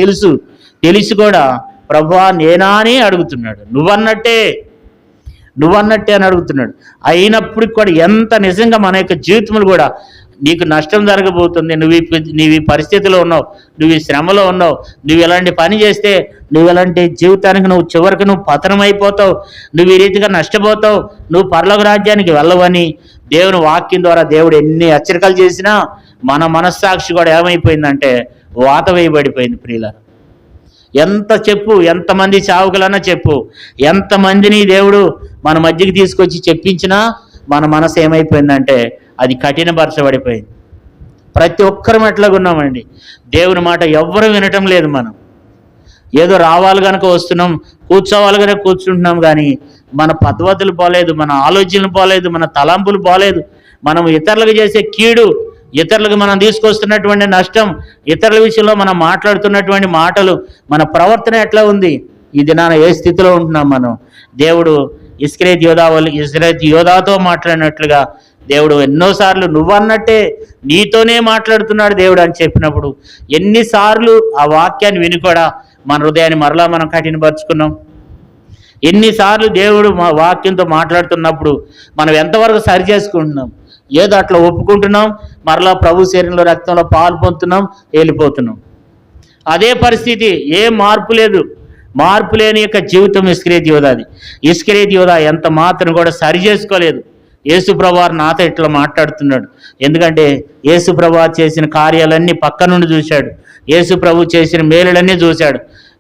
S1: తెలిసి కూడా ప్రభా నేనా అని అడుగుతున్నాడు. నువ్వన్నట్టే అని అడుగుతున్నాడు. అయినప్పటికి కూడా ఎంత నిజంగా మన యొక్క జీవితంలో కూడా నీకు నష్టం జరగబోతుంది, నువ్వు ఈ పరిస్థితిలో ఉన్నావు, నువ్వు ఈ శ్రమలో ఉన్నావు, నువ్వు ఎలాంటి పని చేస్తే నువ్వు ఎలాంటి జీవితానికి చివరికి నువ్వు పతనం అయిపోతావు, నువ్వు ఈ రీతిగా నష్టపోతావు, నువ్వు పరలోక రాజ్యానికి వెళ్ళవని దేవుని వాక్యం ద్వారా దేవుడు ఎన్ని హెచ్చరికలు చేసినా మన మనస్సాక్షి కూడా ఏమైపోయిందంటే వాత వేయబడిపోయింది. ప్రియులారా, ఎంతమంది చావుకులన్నా చెప్పు, ఎంతమందిని దేవుడు మన మధ్యకి తీసుకొచ్చి చెప్పించినా మన మనసు ఏమైపోయిందంటే అది కఠినపరచబడిపోయింది. ప్రతి ఒక్కరం ఎట్లాగున్నామండి, దేవుని మాట ఎవ్వరూ వినటం లేదు. మనం ఏదో రావాలి కనుక వస్తున్నాం, కూర్చోవాలి కనుక కూర్చుంటున్నాం, కానీ మన పద్ధతులు పోలేదు, మన ఆలోచనలు పోలేదు, మన తలంపులు పోలేదు. మనం ఇతరులకు చేసే కీడు, ఇతరులకు మనం తీసుకొస్తున్నటువంటి నష్టం, ఇతరుల విషయంలో మనం మాట్లాడుతున్నటువంటి మాటలు, మన ప్రవర్తన ఎట్లా ఉంది, ఈ దినాన ఏ స్థితిలో ఉంటున్నాం మనం? దేవుడు ఇస్కరియోతు యోధాతో మాట్లాడినట్లుగా దేవుడు ఎన్నోసార్లు నువ్వన్నట్టే నీతోనే మాట్లాడుతున్నాడు దేవుడు అని చెప్పినప్పుడు ఎన్నిసార్లు ఆ వాక్యాన్ని విని కూడా మన హృదయాన్ని మరలా మనం కఠినపరుచుకున్నాం? ఎన్నిసార్లు దేవుడు మా వాక్యంతో మాట్లాడుతున్నప్పుడు మనం ఎంతవరకు సరి చేసుకుంటున్నాం? ఏదో అట్లా ఒప్పుకుంటున్నాం, మరలా ప్రభు శరీరంలో రక్తంలో పాలు పొందుతున్నాం, వెళ్ళిపోతున్నాం. అదే పరిస్థితి, ఏ మార్పు లేని యొక్క జీవితం ఇస్కరియోతు యోధాది. ఇస్కరియోతు యోధా ఎంత మాత్రం కూడా సరి చేసుకోలేదు. యేసుప్రభువు నాతో ఇట్లా మాట్లాడుతున్నాడు, ఎందుకంటే యేసుప్రభువు చేసిన కార్యాలన్నీ పక్క నుండి చూశాడు, యేసుప్రభువు చేసిన మేలులన్నీ చూశాడు,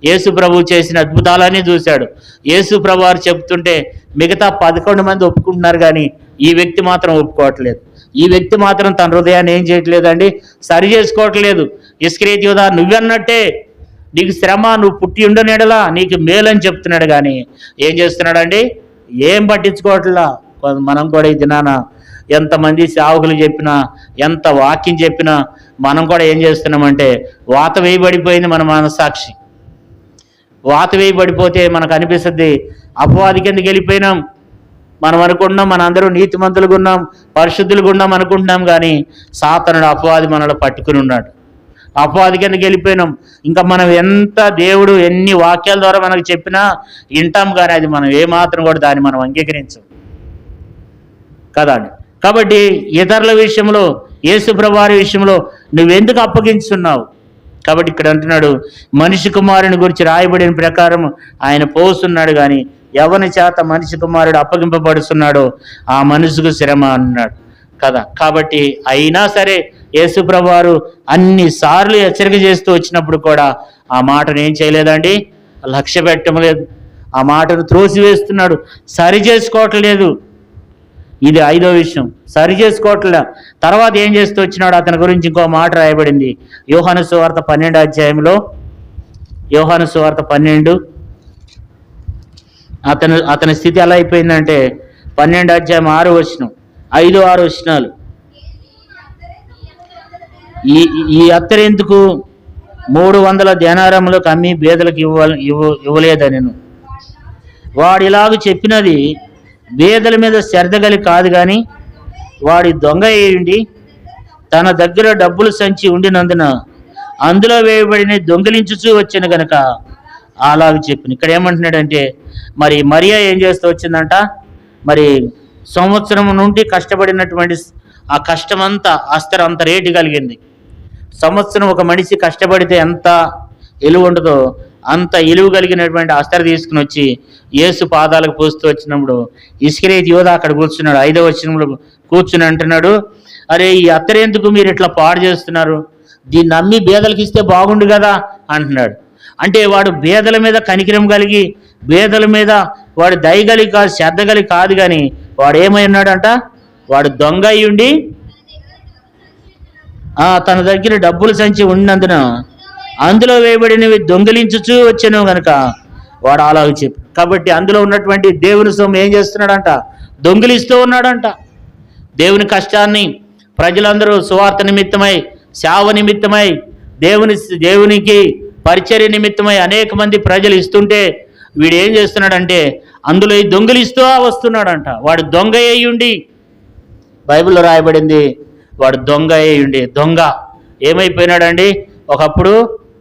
S1: యేసుప్రభువు చేసిన అద్భుతాలన్నీ చూశాడు. యేసుప్రభువు చెప్తుంటే మిగతా 11 మంది ఒప్పుకుంటున్నారు, కానీ ఈ వ్యక్తి మాత్రం ఒప్పుకోవట్లేదు. ఈ వ్యక్తి మాత్రం తన హృదయాన్ని ఏం చేయట్లేదండి, సరి చేసుకోవట్లేదు. ఇస్కరియోతు యోధా, నువ్వన్నట్టే నీకు శ్రమ, నువ్వు పుట్టి ఉండనేడలా నీకు మేలని చెప్తున్నాడు, కానీ ఏం చేస్తున్నాడండి, ఏం పట్టించుకోవట్లా. మనం కూడా ఈ దినాన ఎంతమంది సేవకులు చెప్పినా, ఎంత వాక్యం చెప్పినా మనం కూడా ఏం చేస్తున్నామంటే వాత వేయబడిపోయింది మన మనస్సాక్షి. వాత వేయబడిపోతే మనకు అనిపిస్తుంది అపవాది కిందకి వెళ్ళిపోయినాం, మనం అనుకుంటున్నాం మన అందరూ నీతిమంతులుగా ఉన్నాం, పరిశుద్ధులుగా ఉన్నాం అనుకుంటున్నాం, కానీ సాతానుడు అపవాది మనలో పట్టుకుని ఉన్నాడు. అపవాది కిందకి వెళ్ళిపోయినాం. ఇంకా మనం దేవుడు ఎన్ని వాక్యాల ద్వారా మనకు చెప్పినా వింటాం, కానీ అది మనం ఏమాత్రం కూడా దాన్ని మనం అంగీకరించం కదా అండి. కాబట్టి ఇతరుల విషయంలో, యేసుప్రభువారి విషయంలో నువ్వెందుకు అప్పగించున్నావు? కాబట్టి ఇక్కడ అంటున్నాడు, మనిషి కుమారుని గురించి రాయబడిన ప్రకారం ఆయన పోస్తున్నాడు, కానీ ఎవరి చేత మనిషి కుమారుడు అప్పగింపబడుతున్నాడో ఆ మనుషుకు శ్రమ అన్నాడు కదా. కాబట్టి అయినా సరే యేసుప్రభువారు అన్నిసార్లు హెచ్చరిక చేస్తూ వచ్చినప్పుడు కూడా ఆ మాటను ఏం చేయలేదండి, లక్ష్య పెట్టడం లేదు. ఆ మాటను త్రోసివేస్తున్నాడు, సరి చేసుకోవట్లేదు. ఇది 5వ విషయం, సరి చేసుకోవట్లే. తర్వాత ఏం చేస్తూ వచ్చినాడు, అతని గురించి ఇంకో మాట రాయబడింది యోహాను సువార్త 12వ అధ్యాయంలో. యోహాను సువార్త 12, అతని స్థితి ఎలా అయిపోయిందంటే 12వ అధ్యాయం 6వ వచనం, 5, 6 వచనాలు. ఈ అత్తరెందుకు 300 దేనారములకు అమ్మి బేదలకు ఇవ్వలేదని వాడు ఇలాగ చెప్పినది బేదల మీద శ్రద్ధ కలిగి కాదు, కానీ వాడి దొంగ ఏంటి తన దగ్గర డబ్బులు సంచి ఉండినందున అందులో వేయబడిన దొంగిలించుచూ వచ్చిన గనక అలాగ చెప్పిన. ఇక్కడ ఏమంటున్నాడంటే, మరి మరియా ఏం చేస్తూ వచ్చిందంట, మరి సంవత్సరం నుండి కష్టపడినటువంటి ఆ కష్టమంతా అంత రేటు కలిగింది. సంవత్సరం ఒక మనిషి కష్టపడితే ఎంత విలువ ఉంటుందో అంత ఇలువ కలిగినటువంటి అస్తరు తీసుకుని వచ్చి యేసు పాదాలకు పూస్తూ వచ్చినప్పుడు ఇస్కరియోతు యూదా అక్కడ కూర్చున్నాడు. 5వ వచనంలో కూర్చుని అంటున్నాడు, అరే ఈ అత్తరెందుకు మీరు ఇట్లా పాడు చేస్తున్నారు, దీన్ని నమ్మి బేదలకు ఇస్తే బాగుండు కదా అంటున్నాడు. అంటే వాడు బేదల మీద కనికరం కలిగి, బేదల మీద వాడు దయగలిగి కాదు, శ్రద్ధ కలిగి కాదు, కానీ వాడు ఏమై ఉన్నాడంట, వాడు దొంగ అయి ఉండి తన దగ్గర డబ్బులు సంచి ఉన్నందున అందులో వేయబడినవి దొంగిలించుచూ వచ్చాను కనుక వాడు అలాగ చెప్పు. కాబట్టి అందులో ఉన్నటువంటి దేవుని సొమ్ము ఏం చేస్తున్నాడంట, దొంగిలిస్తూ ఉన్నాడంట. దేవుని కష్టాన్ని ప్రజలందరూ సువార్త నిమిత్తమై, సేవ నిమిత్తమై, దేవునికి పరిచర్య నిమిత్తమై అనేక మంది ప్రజలు ఇస్తుంటే వీడు ఏం చేస్తున్నాడంటే అందులో దొంగిలిస్తూ వస్తున్నాడంట. వాడు దొంగ అయ్యుండి, బైబిల్లో రాయబడింది వాడు దొంగ అయ్యుండి, దొంగ ఏమైపోయినాడండి, ఒకప్పుడు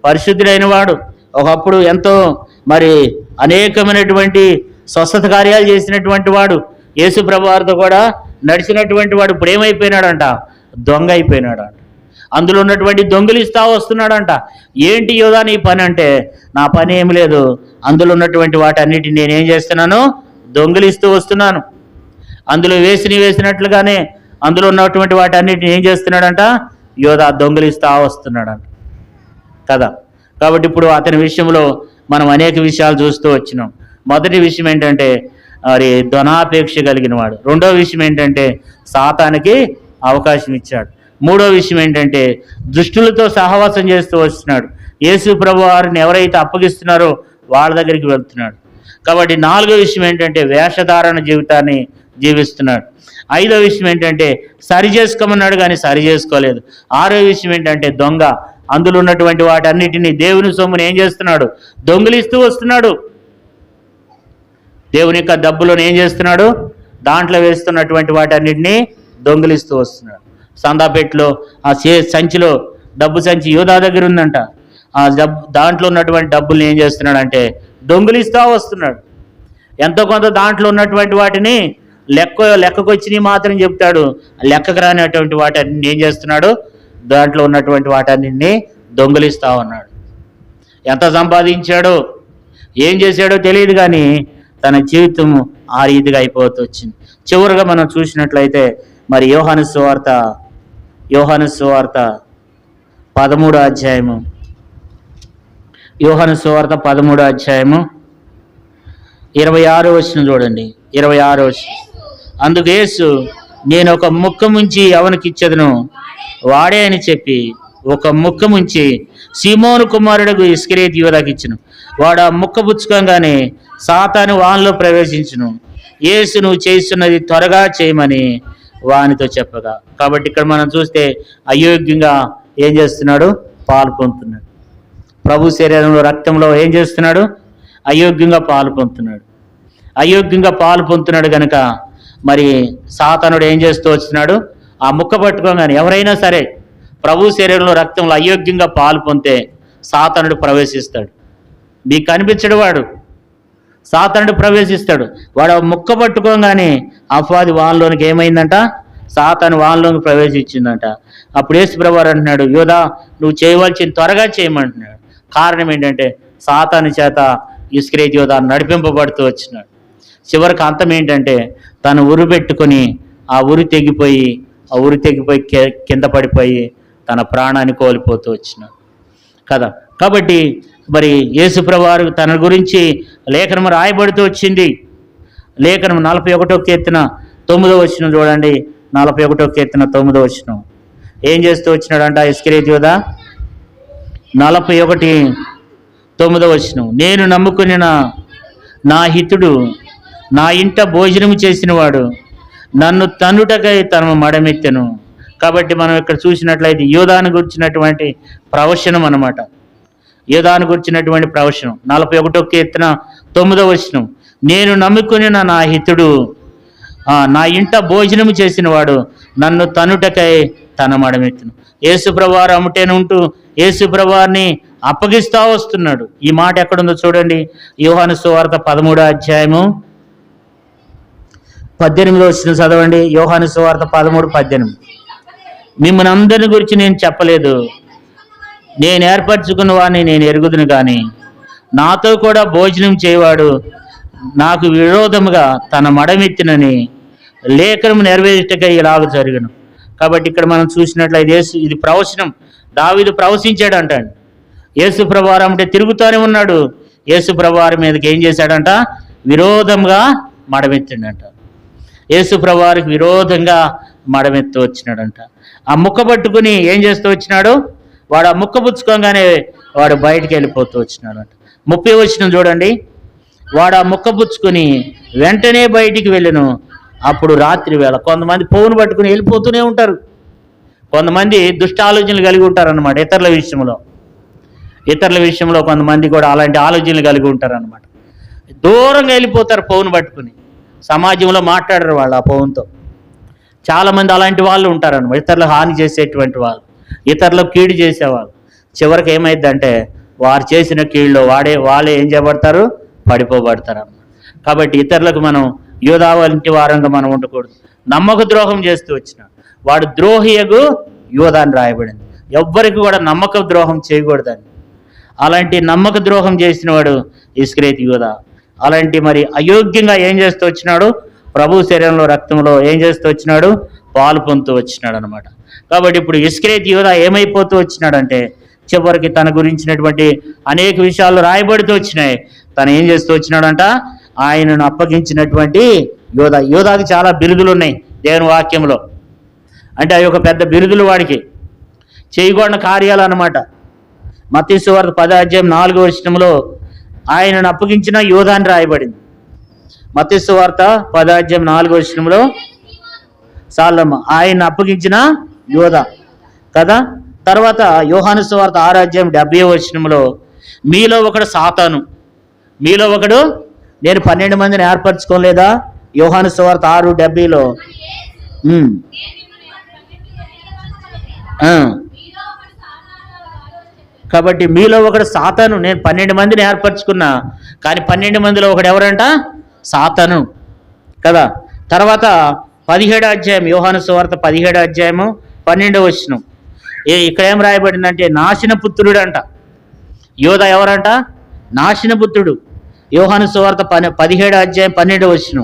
S1: పరిశుద్ధుడైన వాడు, ఒకప్పుడు ఎంతో మరి అనేకమైనటువంటి స్వస్థత కార్యాలు చేసినటువంటి వాడు, యేసు ప్రభువారితో కూడా నడిచినటువంటి వాడు ఇప్పుడు ఏమైపోయినాడంట, దొంగ అయిపోయినాడంట. అందులో ఉన్నటువంటి దొంగిలిస్తా వస్తున్నాడంట. ఏంటి యోధా నీ పని అంటే, నా పని ఏమి లేదు, అందులో ఉన్నటువంటి వాటన్నిటిని నేనేం చేస్తున్నాను, దొంగిలిస్తూ వస్తున్నాను. అందులో వేసినట్లుగానే అందులో ఉన్నటువంటి వాటన్నిటిని ఏం చేస్తున్నాడంట, యోధా దొంగిలిస్తా వస్తున్నాడంట కదా. కాబట్టి ఇప్పుడు అతని విషయంలో మనం అనేక విషయాలు చూస్తూ వచ్చినాం. మొదటి విషయం ఏంటంటే మరి ధనాపేక్ష కలిగిన వాడు. రెండో విషయం ఏంటంటే సాతానికి అవకాశం ఇచ్చాడు. మూడో విషయం ఏంటంటే దుష్టులతో సహవాసం చేస్తూ వస్తున్నాడు. యేసు ప్రభు వారిని ఎవరైతే అప్పగిస్తున్నారో వాళ్ళ దగ్గరికి వెళ్తున్నాడు. కాబట్టి నాలుగో విషయం ఏంటంటే వేషధారణ జీవితాన్ని జీవిస్తున్నాడు. ఐదో విషయం ఏంటంటే సరి చేసుకోమన్నాడు కానీ సరి చేసుకోలేదు. ఆరో విషయం ఏంటంటే దొంగ, అందులో ఉన్నటువంటి వాటన్నిటినీ దేవుని సొమ్ముని ఏం చేస్తున్నాడు, దొంగిలిస్తూ వస్తున్నాడు. దేవుని యొక్క డబ్బులను ఏం చేస్తున్నాడు, దాంట్లో వేస్తున్నటువంటి వాటన్నిటినీ దొంగిలిస్తూ వస్తున్నాడు. సందాపేటలో ఆ సంచిలో డబ్బు సంచి యోధా దగ్గర ఉందంట. ఆ దాంట్లో ఉన్నటువంటి డబ్బుల్ని ఏం చేస్తున్నాడు అంటే దొంగిలిస్తూ వస్తున్నాడు. ఎంతో కొంత దాంట్లో ఉన్నటువంటి వాటిని లెక్కకు వచ్చినవి మాత్రం చెప్తాడు, లెక్కకు రానటువంటి వాటిని ఏం చేస్తున్నాడు, దాంట్లో ఉన్నటువంటి వాటన్నిటిని దొంగిలిస్తూ ఉన్నాడు. ఎంత సంపాదించాడో ఏం చేశాడో తెలియదు, కానీ తన జీవితం ఆ రీతిగా అయిపోతూ వచ్చింది. చివరిగా మనం చూసినట్లయితే మరి యోహాను సువార్త 13వ అధ్యాయము, యోహాను సువార్త 13వ అధ్యాయము 26వ వచనం చూడండి. 26వ వచనం, అందుకు యేసు నేను ఒక ముక్క ముంచి ఎవనికి ఇచ్చేదను వాడే అని చెప్పి ఒక ముక్క ముంచి సీమోను కుమారుడు ఇస్కరియోతు యూదాకి ఇచ్చును. వాడు ఆ ముక్క పుచ్చుకోగానే సాతాను వానిలో ప్రవేశించును. యేసు నువ్వు చేస్తున్నది త్వరగా చేయమని వానితో చెప్పగా. కాబట్టి ఇక్కడ మనం చూస్తే అయోగ్యంగా ఏం చేస్తున్నాడు, పాలు పొందుతున్నాడు. ప్రభు శరీరంలో రక్తంలో ఏం చేస్తున్నాడు, అయోగ్యంగా పాలు పొందుతున్నాడు. అయోగ్యంగా పాలు పొందుతున్నాడు కనుక మరి సాతానుడు ఏం చేస్తూ వచ్చినాడు, ఆ ముక్క పట్టుకోగానే ఎవరైనా సరే ప్రభు శరీరంలో రక్తంలో అయోగ్యంగా పాలు పొందితే సాతానుడు ప్రవేశిస్తాడు. మీకు కనిపించడు, వాడు సాతానుడు ప్రవేశిస్తాడు. వాడు ముక్క పట్టుకోగానే అపవాది వానిలోనికి ఏమైందంట, సాతాను వానిలోకి ప్రవేశించిందంట. అప్పుడు యేసు ప్రభువారు అంటున్నాడు, యోధా నువ్వు చేయవలసింది త్వరగా చేయమంటున్నాడు. కారణం ఏంటంటే సాతాను చేత ఇస్కరియోతు యోధా నడిపింపబడుతూ వచ్చినాడు. చివరికి అంతం ఏంటంటే తను ఉరి పెట్టుకొని ఆ ఉరి తెగిపోయి కింద పడిపోయి తన ప్రాణాన్ని కోల్పోతూ వచ్చినాడు కదా. కాబట్టి మరి యేసు ప్రభువారు తన గురించి లేఖనం రాయబడుతూ వచ్చింది. లేఖనం 41వ కీర్తన 9వ వచనం చూడండి. 41వ కీర్తన 9వ వచనం ఏం చేస్తూ వచ్చినాడంట ఇస్కరియోతు యూదా. 41:9 వచనం, నేను నమ్ముకుని నా హితుడు నా ఇంట భోజనము చేసినవాడు నన్ను తన్నుటకై తన మడమెత్తెను. కాబట్టి మనం ఇక్కడ చూసినట్లయితే యోధాను గురించినటువంటి ప్రవచనం అన్నమాట. యోధాను గురించినటువంటి ప్రవచనం 41వ కీర్తన 9వ వచనం, నేను నమ్ముకుని నా హితుడు నా ఇంట భోజనము చేసినవాడు నన్ను తన్నుటకై తన మడమెత్తును. యేసు ప్రభువారు అమ్ముటేను ఉంటూ యేసు ప్రభువారిని అప్పగిస్తా వస్తున్నాడు. ఈ మాట ఎక్కడుందో చూడండి. యోహాను సువార్త 13వ అధ్యాయము 18వ వచనం చదవండి. యోహాను సువార్త 13:18, మిమ్మల్ని అందరిని గురించి నేను చెప్పలేదు, నేను ఏర్పరచుకున్న వాడిని నేను ఎరుగుదును కానీ నాతో కూడా భోజనం చేయవాడు నాకు విరోధముగా తన మడమెత్తినని లేఖనం నెరవేర్చగా ఇలాగ జరుగును. కాబట్టి ఇక్కడ మనం చూసినట్లయితే ఇది ప్రవచనం. దావీదు ప్రవచించాడు అంటాడు. యేసు ప్రభువారు అంటే తిరుగుతూనే ఉన్నాడు. యేసు ప్రభువారి మీదకి ఏం చేశాడంట? విరోధంగా మడమెత్తిండంట. యేసు ప్రభువారికి విరోధంగా మడమెత్తి వచ్చినాడంట. ఆ ముక్క పట్టుకుని ఏం చేస్తూ వచ్చినాడు? వాడు ఆ ముక్క పుచ్చుకోగానే వాడు బయటికి వెళ్ళిపోతూ వచ్చినాడంట. 30 వచనం చూడండి. వాడు ఆ ముక్క పుచ్చుకొని వెంటనే బయటికి వెళ్ళను. అప్పుడు రాత్రి వేళ కొంతమంది ఫోన్ పట్టుకుని వెళ్ళిపోతూనే ఉంటారు. కొంతమంది దుష్ట ఆలోచనలు కలిగి ఉంటారన్నమాట. ఇతరుల విషయంలో కొంతమంది కూడా అలాంటి ఆలోచనలు కలిగి ఉంటారన్నమాట. దూరంగా వెళ్ళిపోతారు ఫోన్ పట్టుకుని. సమాజంలో మాట్లాడరు వాళ్ళు ఆ ఫోన్తో. చాలామంది అలాంటి వాళ్ళు ఉంటారన్నమాట. ఇతరులకు హాని చేసేటువంటి వాళ్ళు, ఇతరులకు కీడు చేసేవాళ్ళు. చివరికి ఏమైందంటే వారు చేసిన కీడులో వాళ్ళే ఏం చేయబడతారు? పడిపోబడతారు అన్నమాట. కాబట్టి ఇతరులకు మనం యోధా వంటి వారంగా మనం ఉండకూడదు. నమ్మక ద్రోహం చేస్తూ వచ్చిన వాడు ద్రోహియగు యోధా అని రాయబడింది. ఎవ్వరికి కూడా నమ్మక ద్రోహం చేయకూడదని. అలాంటి నమ్మక ద్రోహం చేసిన వాడు ఇస్కరియోతు యోధా. అలాంటి మరి అయోగ్యంగా ఏం చేస్తూ వచ్చినాడు? ప్రభు శరీరంలో రక్తంలో ఏం చేస్తూ వచ్చినాడు? పాలు పొందుతూ వచ్చినాడు అనమాట. కాబట్టి ఇప్పుడు ఇస్కరియోతు యోధా ఏమైపోతూ వచ్చినాడంటే చివరికి తన గురించినటువంటి అనేక విషయాలు రాయబడుతూ వచ్చినాయి. తను ఏం చేస్తూ వచ్చినాడంట? ఆయనను అప్పగించినటువంటి యోధాకి చాలా బిరుదులు ఉన్నాయి దేవుని వాక్యంలో. అంటే అవి ఒక పెద్ద బిరుదులు వాడికి, చేయకూడని కార్యాలు అన్నమాట. మత్తయి సువార్త 10:4 ఆయనను అప్పగించిన యోధా అని రాయబడింది. మత్తయి సువార్త 10:4 సాలమ్మ ఆయన అప్పగించిన యోధా కదా. తర్వాత యోహాను సువార్త 6:70 మీలో ఒకడు సాతాను, మీలో ఒకడు నేను 12 మందిని ఏర్పరచుకోలేదా? యోహాను సువార్త 6:70 కాబట్టి మీలో ఒకడు సాతాను. నేను 12 మందిని ఏర్పరచుకున్నా, కానీ 12 మందిలో ఒకడు ఎవరంట? సాతాను కదా. తర్వాత 17 యోహాను సువార్త 17:12 ఇక్కడ ఏం రాయబడిందంటే నాశన పుత్రుడు అంట. యోధా ఎవరంట? నాశన పుత్రుడు. యోహాను సువార్త 17:12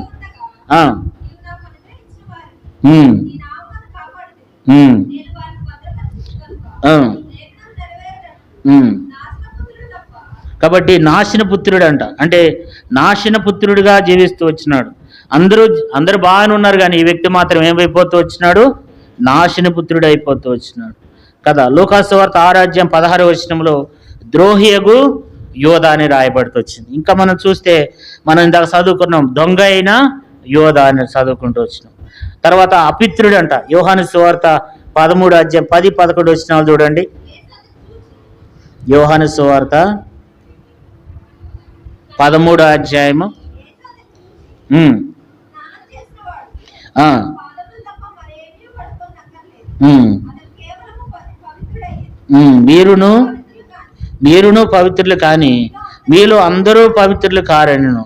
S1: కాబట్టి నాశన పుత్రుడు అంట. అంటే నాశన పుత్రుడిగా జీవిస్తూ వచ్చినాడు. అందరూ బాగానే ఉన్నారు, కానీ ఈ వ్యక్తి మాత్రం ఏమైపోతూ వచ్చినాడు? నాశన పుత్రుడు అయిపోతూ వచ్చినాడు కదా. లూకాసు వార్త 6:16 ద్రోహియగు యోధా అని రాయబడుతూ వచ్చింది. ఇంకా మనం చూస్తే మనం ఇందాక చదువుకున్నాం, దొంగ అయిన యోధా అని చదువుకుంటూ వచ్చినాం. తర్వాత అపిత్రుడు అంట. యోహాను సువార్త 13:10-11 చూడండి. యోహాను సువార్త 13 మీరును పవిత్రులు కానీ మీలో అందరూ పవిత్రులు కారను.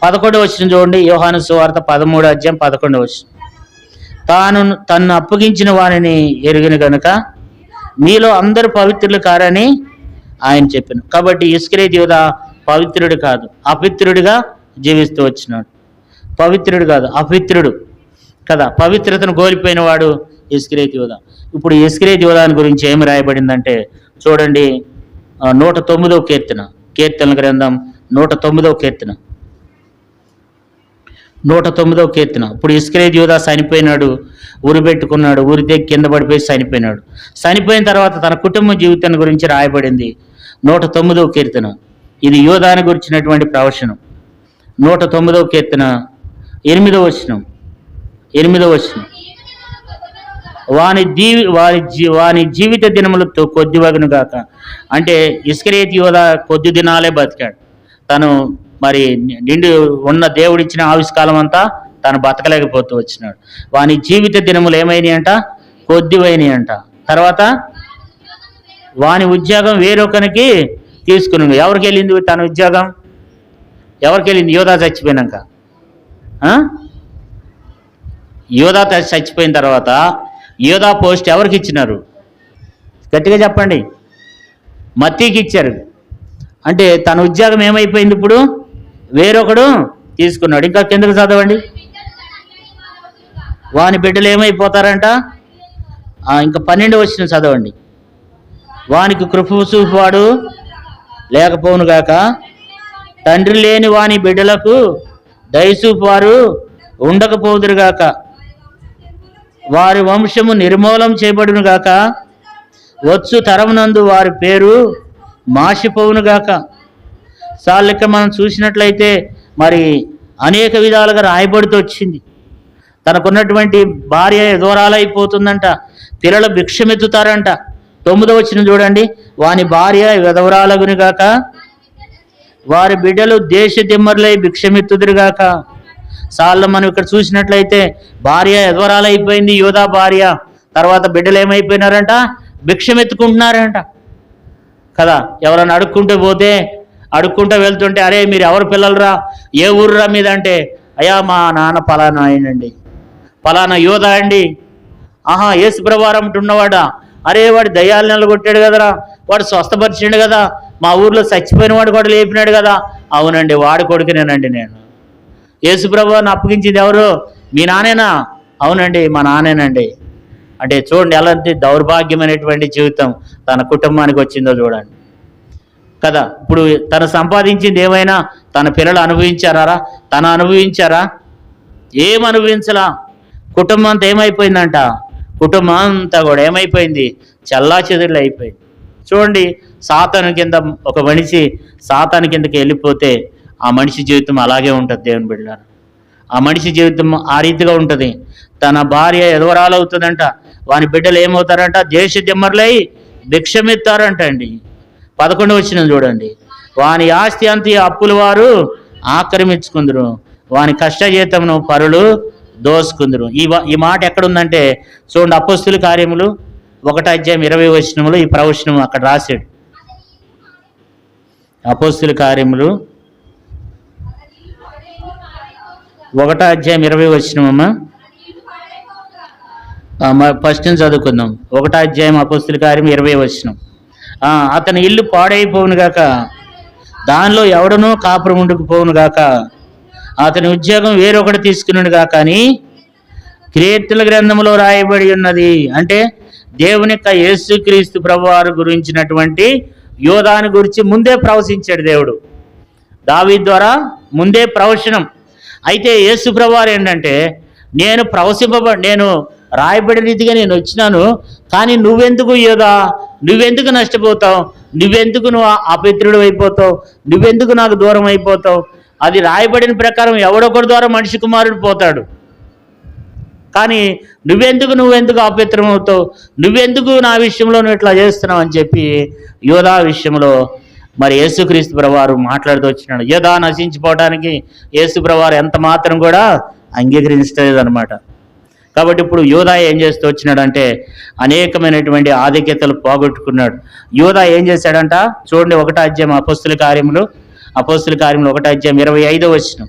S1: 11 చూడండి. యోహాను సువార్త 13:11 తను అప్పగించిన వారిని ఎరిగిన గనుక మీలో అందరూ పవిత్రులు కారని ఆయన చెప్పాను. కాబట్టి ఇస్కరియోతు యోధా పవిత్రుడు కాదు, అపిత్రుడిగా జీవిస్తూ వచ్చినాడు. పవిత్రుడు కాదు, అపిత్రుడు కదా. పవిత్రతను కోల్పోయిన వాడు ఇస్కరియోతు యోధా. ఇప్పుడు ఇస్కరియోతు యోధాని గురించి ఏమి రాయబడిందంటే చూడండి, 109వ కీర్తన గ్రంథం 109వ కీర్తన. ఇప్పుడు ఇస్కరియోతు యోధా చనిపోయినాడు, ఉరి పెట్టుకున్నాడు, ఉరి దగ్గర కింద పడిపోయి చనిపోయినాడు. చనిపోయిన తర్వాత తన కుటుంబ జీవితాన్ని గురించి రాయబడింది 109వ కీర్తన. ఇది యోధాని గురించినటువంటి ప్రవచనం. 109వ కీర్తన 8వ వచనం వాని జీవిత దినములతో కొద్దివగును గాక. అంటే ఇస్కరియోతు యోధా కొద్ది దినాలే బతికాడు. తను మరి నిండు ఉన్న దేవుడిచ్చిన ఆయుష్కాలం అంతా తను బతకలేకపోతూ వచ్చినాడు. వాని జీవిత దినములు ఏమైనాయి అంట? కొద్దివైనాయి అంట. తర్వాత వాని ఉద్యోగం వేరొకరికి తీసుకుని. ఎవరికి వెళ్ళింది తన ఉద్యోగం? ఎవరికి వెళ్ళింది? యోధా చచ్చిపోయినాక. యోధా చచ్చిపోయిన తర్వాత యోధా పోస్ట్ ఎవరికి ఇచ్చినారు? గట్టిగా చెప్పండి. మత్తీకి ఇచ్చారు. అంటే తన ఉద్యోగం ఏమైపోయింది, ఇప్పుడు వేరొకడు తీసుకున్నాడు. ఇంకా కిందకు చదవండి. వాని బిడ్డలు ఏమైపోతారంట? ఇంకా 12 వచనం చదవండి. వానికి కృప చూపువాడు లేకపోవును గాక, తండ్రి లేని వాని బిడ్డలకు దయచూపువారు ఉండకపోదురుగాక, వారి వంశము నిర్మూలం చేయబడును గాక, వచ్చు తరమునందు వారి పేరు మాసిపోవును గాక. సార్లెక్క మనం చూసినట్లయితే మరి అనేక విధాలుగా రాయబడుతూ వచ్చింది. తనకున్నటువంటి భార్య విధవరాలైపోతుందంట, పిల్లలు భిక్షమెత్తుతారంట. 9వ వచనం చూడండి. వాని భార్య విధవరాలగునుగాక, వారి బిడ్డలు దేశ దిమ్మరులై భిక్షమెత్తుదురుగాక. సార్లు మనం ఇక్కడ చూసినట్లయితే భార్య విధవరాలైపోయింది, యోధా భార్య. తర్వాత బిడ్డలు ఏమైపోయినారంట? భిక్షమెత్తుకుంటున్నారంట కదా. ఎవరైనా అడుక్కుంటూ వెళ్తుంటే, అరే మీరు ఎవరు పిల్లలరా, ఏ ఊరురా మీద అంటే, అయ్యా మా నాన్న పలానా ఆయనండి, పలానా యోధా అండి. ఆహా, యేసు ప్రభువారు అంటున్నవాడా? అరే వాడు దయ్యాలు నిలగొట్టాడు కదరా, వాడు స్వస్థపరిచిండు కదా, మా ఊర్లో చచ్చిపోయిన వాడు కూడా లేపినాడు కదా. అవునండి, వాడి కొడుకునేనండి నేను. యేసు ప్రభువారిని అప్పగించింది ఎవరు? మీ నానేనా? అవునండి, మా నానేనండి. అంటే చూడండి ఎలాంటి దౌర్భాగ్యమైనటువంటి జీవితం తన కుటుంబానికి వచ్చిందో చూడండి కదా. ఇప్పుడు తను సంపాదించింది ఏమైనా తన పిల్లలు అనుభవించారా? అనుభవించారా? ఏం అనుభవించలా. కుటుంబం అంతా ఏమైపోయిందంట? కుటుంబం అంతా కూడా ఏమైపోయింది? చల్లాచెదురులు అయిపోయింది. చూడండి, సాతాను కింద ఒక మనిషి సాతాను కిందకి వెళ్ళిపోతే ఆ మనిషి జీవితం అలాగే ఉంటుంది. దేవుని బిడ్డలారా, ఆ మనిషి జీవితం ఆ రీతిగా ఉంటుంది. తన భార్య ఎదవరాలవుతుందంట, వాని బిడ్డలు ఏమవుతారంట? దేశ దిమ్మరులై భిక్షమెత్తారంట అండి. 11వ వచనం చూడండి. వాని ఆస్తి అంత అప్పుల వారు ఆక్రమించుకుందరు, వాని కష్టజీతమును పరులు దోసుకుందరు. ఈ మాట ఎక్కడుందంటే చూడండి, అపోస్తుల కార్యములు 1వ అధ్యాయం 20వ వచనంలో ఈ ప్రవచనం అక్కడ రాశాడు. అపోస్తుల కార్యములు 1వ అధ్యాయం 20వ వచనం అమ్మా. ఫస్ట్ నుంచి చదువుకుందాం. 1వ అధ్యాయం అపోస్తుల కార్యం 20వ వచనం. అతని ఇల్లు పాడైపోవును గాక, దానిలో ఎవడనో కాపురం ఉండుకుపోవును గాక, అతని ఉద్యోగం వేరొకటి తీసుకున్నాడు గాక అని కీర్తనల గ్రంథంలో రాయబడి ఉన్నది. అంటే దేవుని యొక్క యేసుక్రీస్తు ప్రభువారు గురించినటువంటి యోధాని గురించి ముందే ప్రవచించాడు దేవుడు. దావీదు ద్వారా ముందే ప్రవచనం. అయితే యేసు ప్రభువారు ఏంటంటే, నేను రాయబడిన రీతిగా నేను వచ్చినాను, కానీ నువ్వెందుకు యోధా, నువ్వెందుకు నష్టపోతావు, నువ్వెందుకు నువ్వు అపవిత్రుడు అయిపోతావు, నువ్వెందుకు నాకు దూరం అయిపోతావు. అది రాయబడిన ప్రకారం ఎవడొకరి ద్వారా మనిషి కుమారుడు పోతాడు, కానీ నువ్వెందుకు అపవిత్రం అవుతావు, నువ్వెందుకు నా విషయంలో నువ్వు ఇట్లా చేస్తున్నావు అని చెప్పి యోధా విషయంలో మరి యేసుక్రీస్తు ప్రభువారు మాట్లాడుతూ వచ్చినాడు. యోధా నశించిపోవడానికి యేసు ప్రభువారు ఎంత మాత్రం కూడా అంగీకరించలేదు అనమాట. కాబట్టి ఇప్పుడు యోధా ఏం చేస్తూ వచ్చినాడంటే అనేకమైనటువంటి ఆధిక్యతలు పోగొట్టుకున్నాడు. యోధా ఏం చేశాడంట చూడండి. 1వ అధ్యాయం అపోస్తుల కార్యములు 1వ అధ్యాయం 25వ వచనం.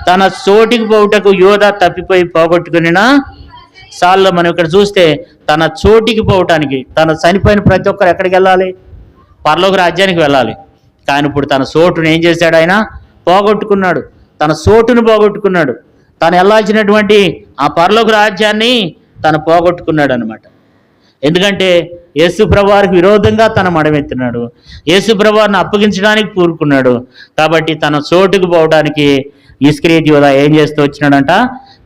S1: తన చోటికి పోవుటకు యోధా తప్పిపోయి పోగొట్టుకునినా సాల్లో మనం ఇక్కడ చూస్తే తన చోటికి పోవటానికి, తన చనిపోయిన ప్రతి ఒక్కరు ఎక్కడికి వెళ్ళాలి? పరలోక రాజ్యానికి వెళ్ళాలి. కానీ ఇప్పుడు తన చోటును ఏం చేశాడు? ఆయన పోగొట్టుకున్నాడు. తన చోటును పోగొట్టుకున్నాడు. తను వెళ్ళాల్సినటువంటి ఆ పరలోక రాజ్యాన్ని తను పోగొట్టుకున్నాడు అనమాట. ఎందుకంటే యేసు ప్రభువారికి విరోధంగా తన మడమెత్తినాడు, యేసు ప్రభువారిని అప్పగించడానికి పూరుకున్నాడు. కాబట్టి తన చోటుకు పోవడానికి ఇస్కరియోతు యోధా ఏం చేస్తూ వచ్చినాడంట?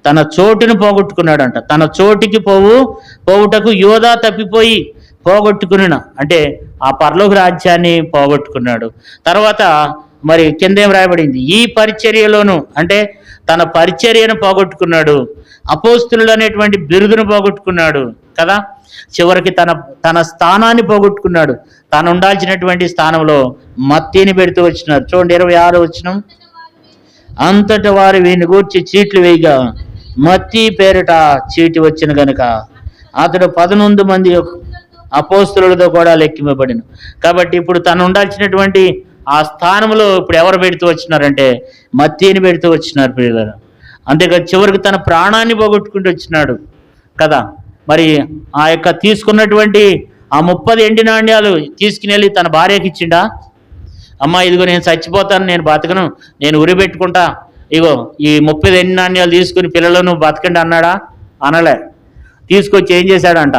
S1: తన చోటును పోగొట్టుకున్నాడంట. తన చోటికి పోవుటకు యోధా తప్పిపోయి పోగొట్టుకున్నా అంటే ఆ పరలోక రాజ్యాన్ని పోగొట్టుకున్నాడు. తర్వాత మరి కిందేం రాయబడింది? ఈ పరిచర్యలోను అంటే తన పరిచర్యను పోగొట్టుకున్నాడు, అపోస్తులుడు అనేటువంటి బిరుదును పోగొట్టుకున్నాడు కదా. చివరికి తన స్థానాన్ని పోగొట్టుకున్నాడు. తాను ఉండాల్సినటువంటి స్థానంలో మత్తీని పెడుతూ వచ్చినారు. చూడండి 26వ వచనం. అంతట వారు వీని గూర్చి చీట్లు వేయగా మత్తీ పేరిట చీటి వచ్చిన గనుక అతడు 11 మంది అపోస్తులతో కూడా లెక్కింపబడిన. కాబట్టి ఇప్పుడు తను ఉండాల్సినటువంటి ఆ స్థానంలో ఇప్పుడు ఎవరు పెడుతూ వచ్చినారంటే మత్తీని పెడుతూ వచ్చినారు ప్రియులారా. అంతేకాదు చివరికి తన ప్రాణాన్ని పోగొట్టుకుంటూ వచ్చినాడు కదా. మరి ఆ యొక్క తీసుకున్నటువంటి ఆ 30 ఎండి నాణ్యాలు తీసుకుని వెళ్ళి తన భార్యకి ఇచ్చిండా? అమ్మా ఇదిగో నేను చచ్చిపోతాను, నేను బతకను, నేను ఉరి పెట్టుకుంటా, ఇగో ఈ 30 నాణ్యాలు తీసుకుని పిల్లలను బతకండి అన్నాడా? అనలే. తీసుకొచ్చి ఏం చేశాడంట,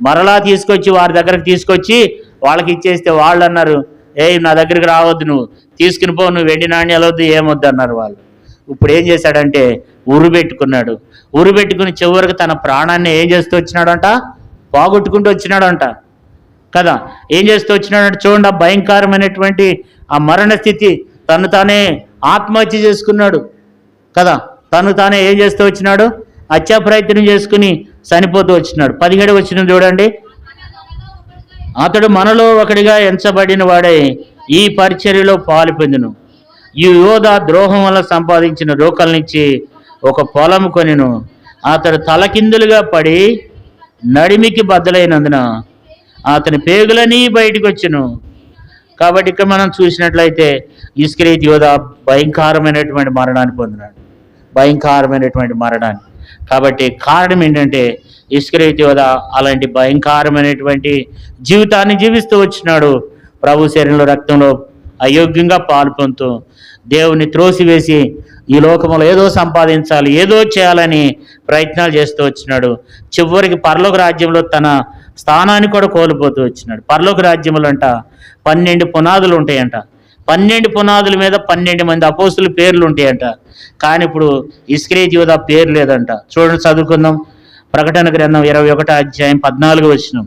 S1: మరలా తీసుకొచ్చి వారి దగ్గరకు తీసుకొచ్చి వాళ్ళకి ఇచ్చేస్తే వాళ్ళు అన్నారు, నా దగ్గరికి రావద్దు, నువ్వు తీసుకుని పో, నువ్వు వెండి నాణ్యాలు వద్దు, ఏమొద్దు అన్నారు వాళ్ళు. ఇప్పుడు ఏం చేశాడంటే ఉరి పెట్టుకున్నాడు. ఉరి పెట్టుకుని చివరికి తన ప్రాణాన్ని ఏం చేస్తూ వచ్చినాడంట, పోగొట్టుకుంటూ వచ్చినాడంట కదా. ఏం చేస్తూ వచ్చినాడంటే చూడండి, ఆ భయంకరమైనటువంటి ఆ మరణ స్థితి, తను తానే ఆత్మహత్య చేసుకున్నాడు కదా. తను తానే ఏం చేస్తూ వచ్చినాడు, హత్యా ప్రయత్నం చేసుకుని చనిపోతూ వచ్చినాడు. 17 వచనం చూడండి. అతడు మనలో ఒకడిగా ఎంచబడిన వాడై ఈ పరిచర్యలో పాలు పొందును. ఈ యోధ ద్రోహం వల్ల సంపాదించిన రోకల్నిచ్చి ఒక పొలం కొనెను. అతడు తలకిందులుగా పడి నడిమికి బద్దలైనందున అతని పేగులని బయటకు వచ్చును. కాబట్టి ఇక్కడ మనం చూసినట్లయితే ఇస్కరియోతు యోధ భయంకరమైనటువంటి మరణాన్ని పొందినాడు, భయంకరమైనటువంటి మరణాన్ని. కాబట్టి కారణం ఏంటంటే ఇస్కరియోతు యోధ అలాంటి భయంకరమైనటువంటి జీవితాన్ని జీవిస్తూ వచ్చినాడు. ప్రభు శరీరంలో రక్తంలో అయోగ్యంగా పాలు పొందుతూ దేవుని త్రోసివేసి ఈ లోకంలో ఏదో సంపాదించాలి, ఏదో చేయాలని ప్రయత్నాలు చేస్తూ వచ్చినాడు. చివరికి పరలోక రాజ్యంలో తన స్థానాన్ని కూడా కోల్పోతూ వచ్చినాడు. పరలోక రాజ్యంలో అంట 12 పునాదులు ఉంటాయంట. 12 పునాదుల మీద 12 మంది అపోస్తుల పేర్లు ఉంటాయంట. కానీ ఇప్పుడు ఇస్కరియోతు యోధ పేరు లేదంట. చూడండి, చదువుకుందాం. ప్రకటన గ్రంథం 21వ అధ్యాయం 14వ వచనం.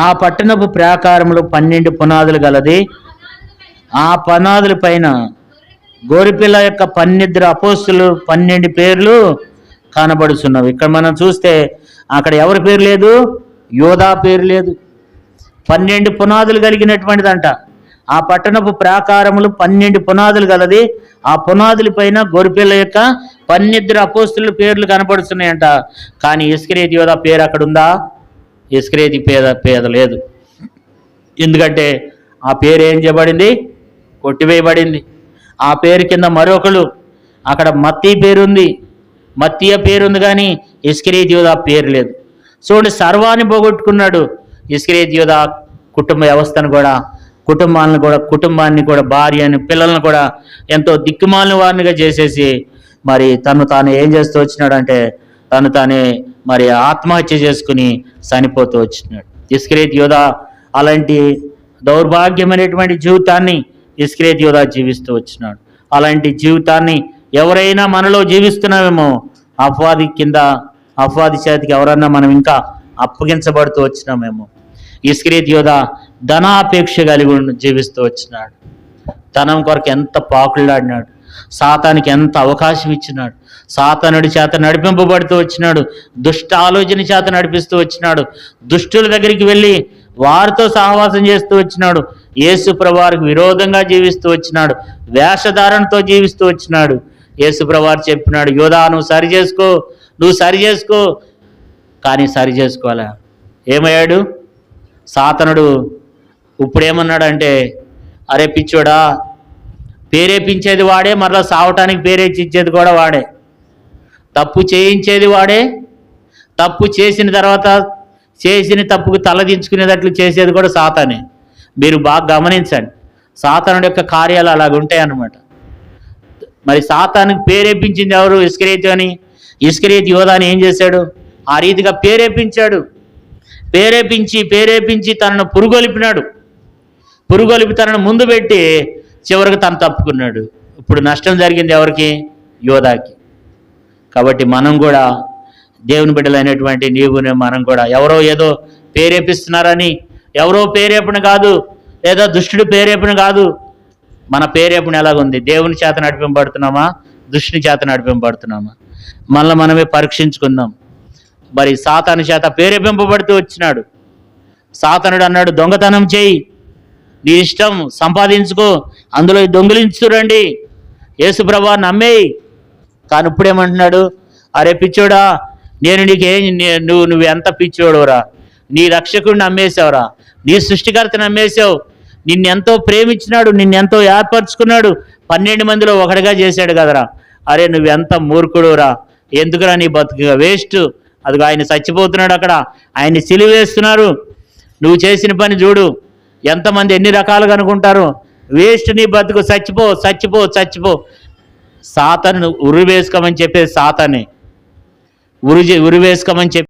S1: ఆ పట్టణపు ప్రాకారంలో 12 పునాదులు గలది. ఆ పునాదుల పైన గొర్రెపిల్ల యొక్క 12 అపోస్తులు 12 పేర్లు కనబడుచున్నవి. ఇక్కడ మనం చూస్తే అక్కడ ఎవరి పేరు లేదు, యోధా పేరు లేదు. 12 పునాదులు కలిగినటువంటిదంట. ఆ పట్టణపు ప్రాకారములు 12 పునాదులు గలది. ఆ పునాదుల పైన గొర్రెపిల్ల యొక్క 12 అపోస్తుల పేర్లు కనబడుతున్నాయంట. కానీ ఇస్కరియోతు యోధా పేరు అక్కడ ఉందా? ఇస్కరియోతు పేద లేదు. ఎందుకంటే ఆ పేరు ఏం చేయబడింది, కొట్టివేయబడింది. ఆ పేరు కింద మరొకరు, అక్కడ మత్తీ పేరుంది, మత్తీయ పేరుంది, కానీ ఇస్కరియోతు యోధా పేరు లేదు. చూడండి, సర్వాన్ని పోగొట్టుకున్నాడు ఇస్కరియోతు యోధా. కుటుంబ వ్యవస్థను కూడా, కుటుంబాన్ని కూడా భార్యని పిల్లలను కూడా ఎంతో దిక్కుమాలిన వారినిగా చేసేసి మరి తను తాను ఏం చేస్తూ వచ్చినాడంటే తను తానే మరి ఆత్మహత్య చేసుకుని చనిపోతూ వచ్చినాడు. ఇస్కరియోతు యోధా అలాంటి దౌర్భాగ్యమైనటువంటి జీవితాన్ని ఇస్కరియోతు యోధా జీవిస్తూ వచ్చినాడు. అలాంటి జీవితాన్ని ఎవరైనా మనలో జీవిస్తున్నామేమో, అపవాది చేతికి ఎవరన్నా మనం ఇంకా అప్పగించబడుతూ వచ్చినామేమో. ఇస్కరియోతు యోధా ధనాపేక్ష కలిగి జీవిస్తూ వచ్చినాడు. ధనం కొరకు ఎంత పాకులాడినాడు, సాతానికి ఎంత అవకాశం ఇచ్చినాడు, సాతానుడి చేత నడిపింపబడుతూ వచ్చినాడు, దుష్ట ఆలోచన చేత నడిపిస్తూ వచ్చినాడు, దుష్టుల దగ్గరికి వెళ్ళి వారితో సహవాసం చేస్తూ వచ్చినాడు, యేసు ప్రభువారికి విరోధంగా జీవిస్తూ వచ్చినాడు, వేషధారణతో జీవిస్తూ వచ్చినాడు. యేసు ప్రభువారు చెప్పినాడు, యోధా నువ్వు సరి చేసుకో. కానీ సరి చేసుకోవాలా? ఏమయ్యాడు సాతానుడు? ఇప్పుడేమన్నాడంటే, అరే పిచ్చోడా, పేరేపించేది వాడే, మరలా సావటానికి పేరేచిచ్చేది కూడా వాడే, తప్పు చేయించేది వాడే, తప్పు చేసిన తర్వాత చేసిన తప్పుకు తలదించుకునేటట్లు చేసేది కూడా సాతానే. మీరు బాగా గమనించండి, సాతానుడి యొక్క కార్యాలు అలాగ ఉంటాయన్నమాట. మరి సాతానికి పేరేపించింది ఎవరు? ఇస్కరియోతు అని. ఇస్కరియోతు యోధాని ఏం చేశాడు? ఆ రీతిగా పేరేపించాడు. పేరేపించి తనను పురుగొలిపి తనను ముందు పెట్టి చివరికి తను తప్పుకున్నాడు. ఇప్పుడు నష్టం జరిగింది ఎవరికి? యోధాకి. కాబట్టి మనం కూడా దేవుని బిడ్డలైనటువంటి మనం కూడా ఎవరో ఏదో పేరేపిస్తున్నారని, ఎవరో పేరేపణ కాదు, లేదా దుష్టుడు పేరేపణ కాదు. మన పేరేపణ ఎలాగుంది? దేవుని చేత నడిపింపబడుతున్నామా, దుష్టుని చేత నడిపింపబడుతున్నామా? మనల్ని మనమే పరీక్షించుకుందాం. మరి సాతాను చేత పేరేపింపబడుతూ వచ్చినాడు. సాతానుడు అన్నాడు, దొంగతనం చేయి, నీ ఇష్టం, సంపాదించుకో, అందులో దొంగిలించురండి, యేసు ప్రభువుని నమ్మేయి. కానీ ఇప్పుడేమంటున్నాడు? అరే పిచ్చోడా, నేను నువ్వు ఎంత పిచ్చోడురా, నీ రక్షకుడిని నమ్మేశావురా, నీ సృష్టికర్తని నమ్మేశావు, నిన్నెంతో ప్రేమించినాడు, నిన్నెంతో ఏర్పరచుకున్నాడు, 12 మందిలో ఒకటిగా చేశాడు కదరా. అరే నువ్వెంత మూర్ఖుడురా, ఎందుకురా నీ బతుకు వేస్ట్. అదిగో ఆయన చచ్చిపోతున్నాడు, అక్కడ ఆయన్ని సిలువేస్తున్నారు, నువ్వు చేసిన పని చూడు, ఎంతమంది ఎన్ని రకాలుగా అనుకుంటారు, వేస్ట్ నీ బతుకు, చచ్చిపో చచ్చిపో చచ్చిపో. సాతాను ఉరి వేసుకోమని చెప్పేది, సాతాన్ని ఉరి వేసుకోమని చెప్పి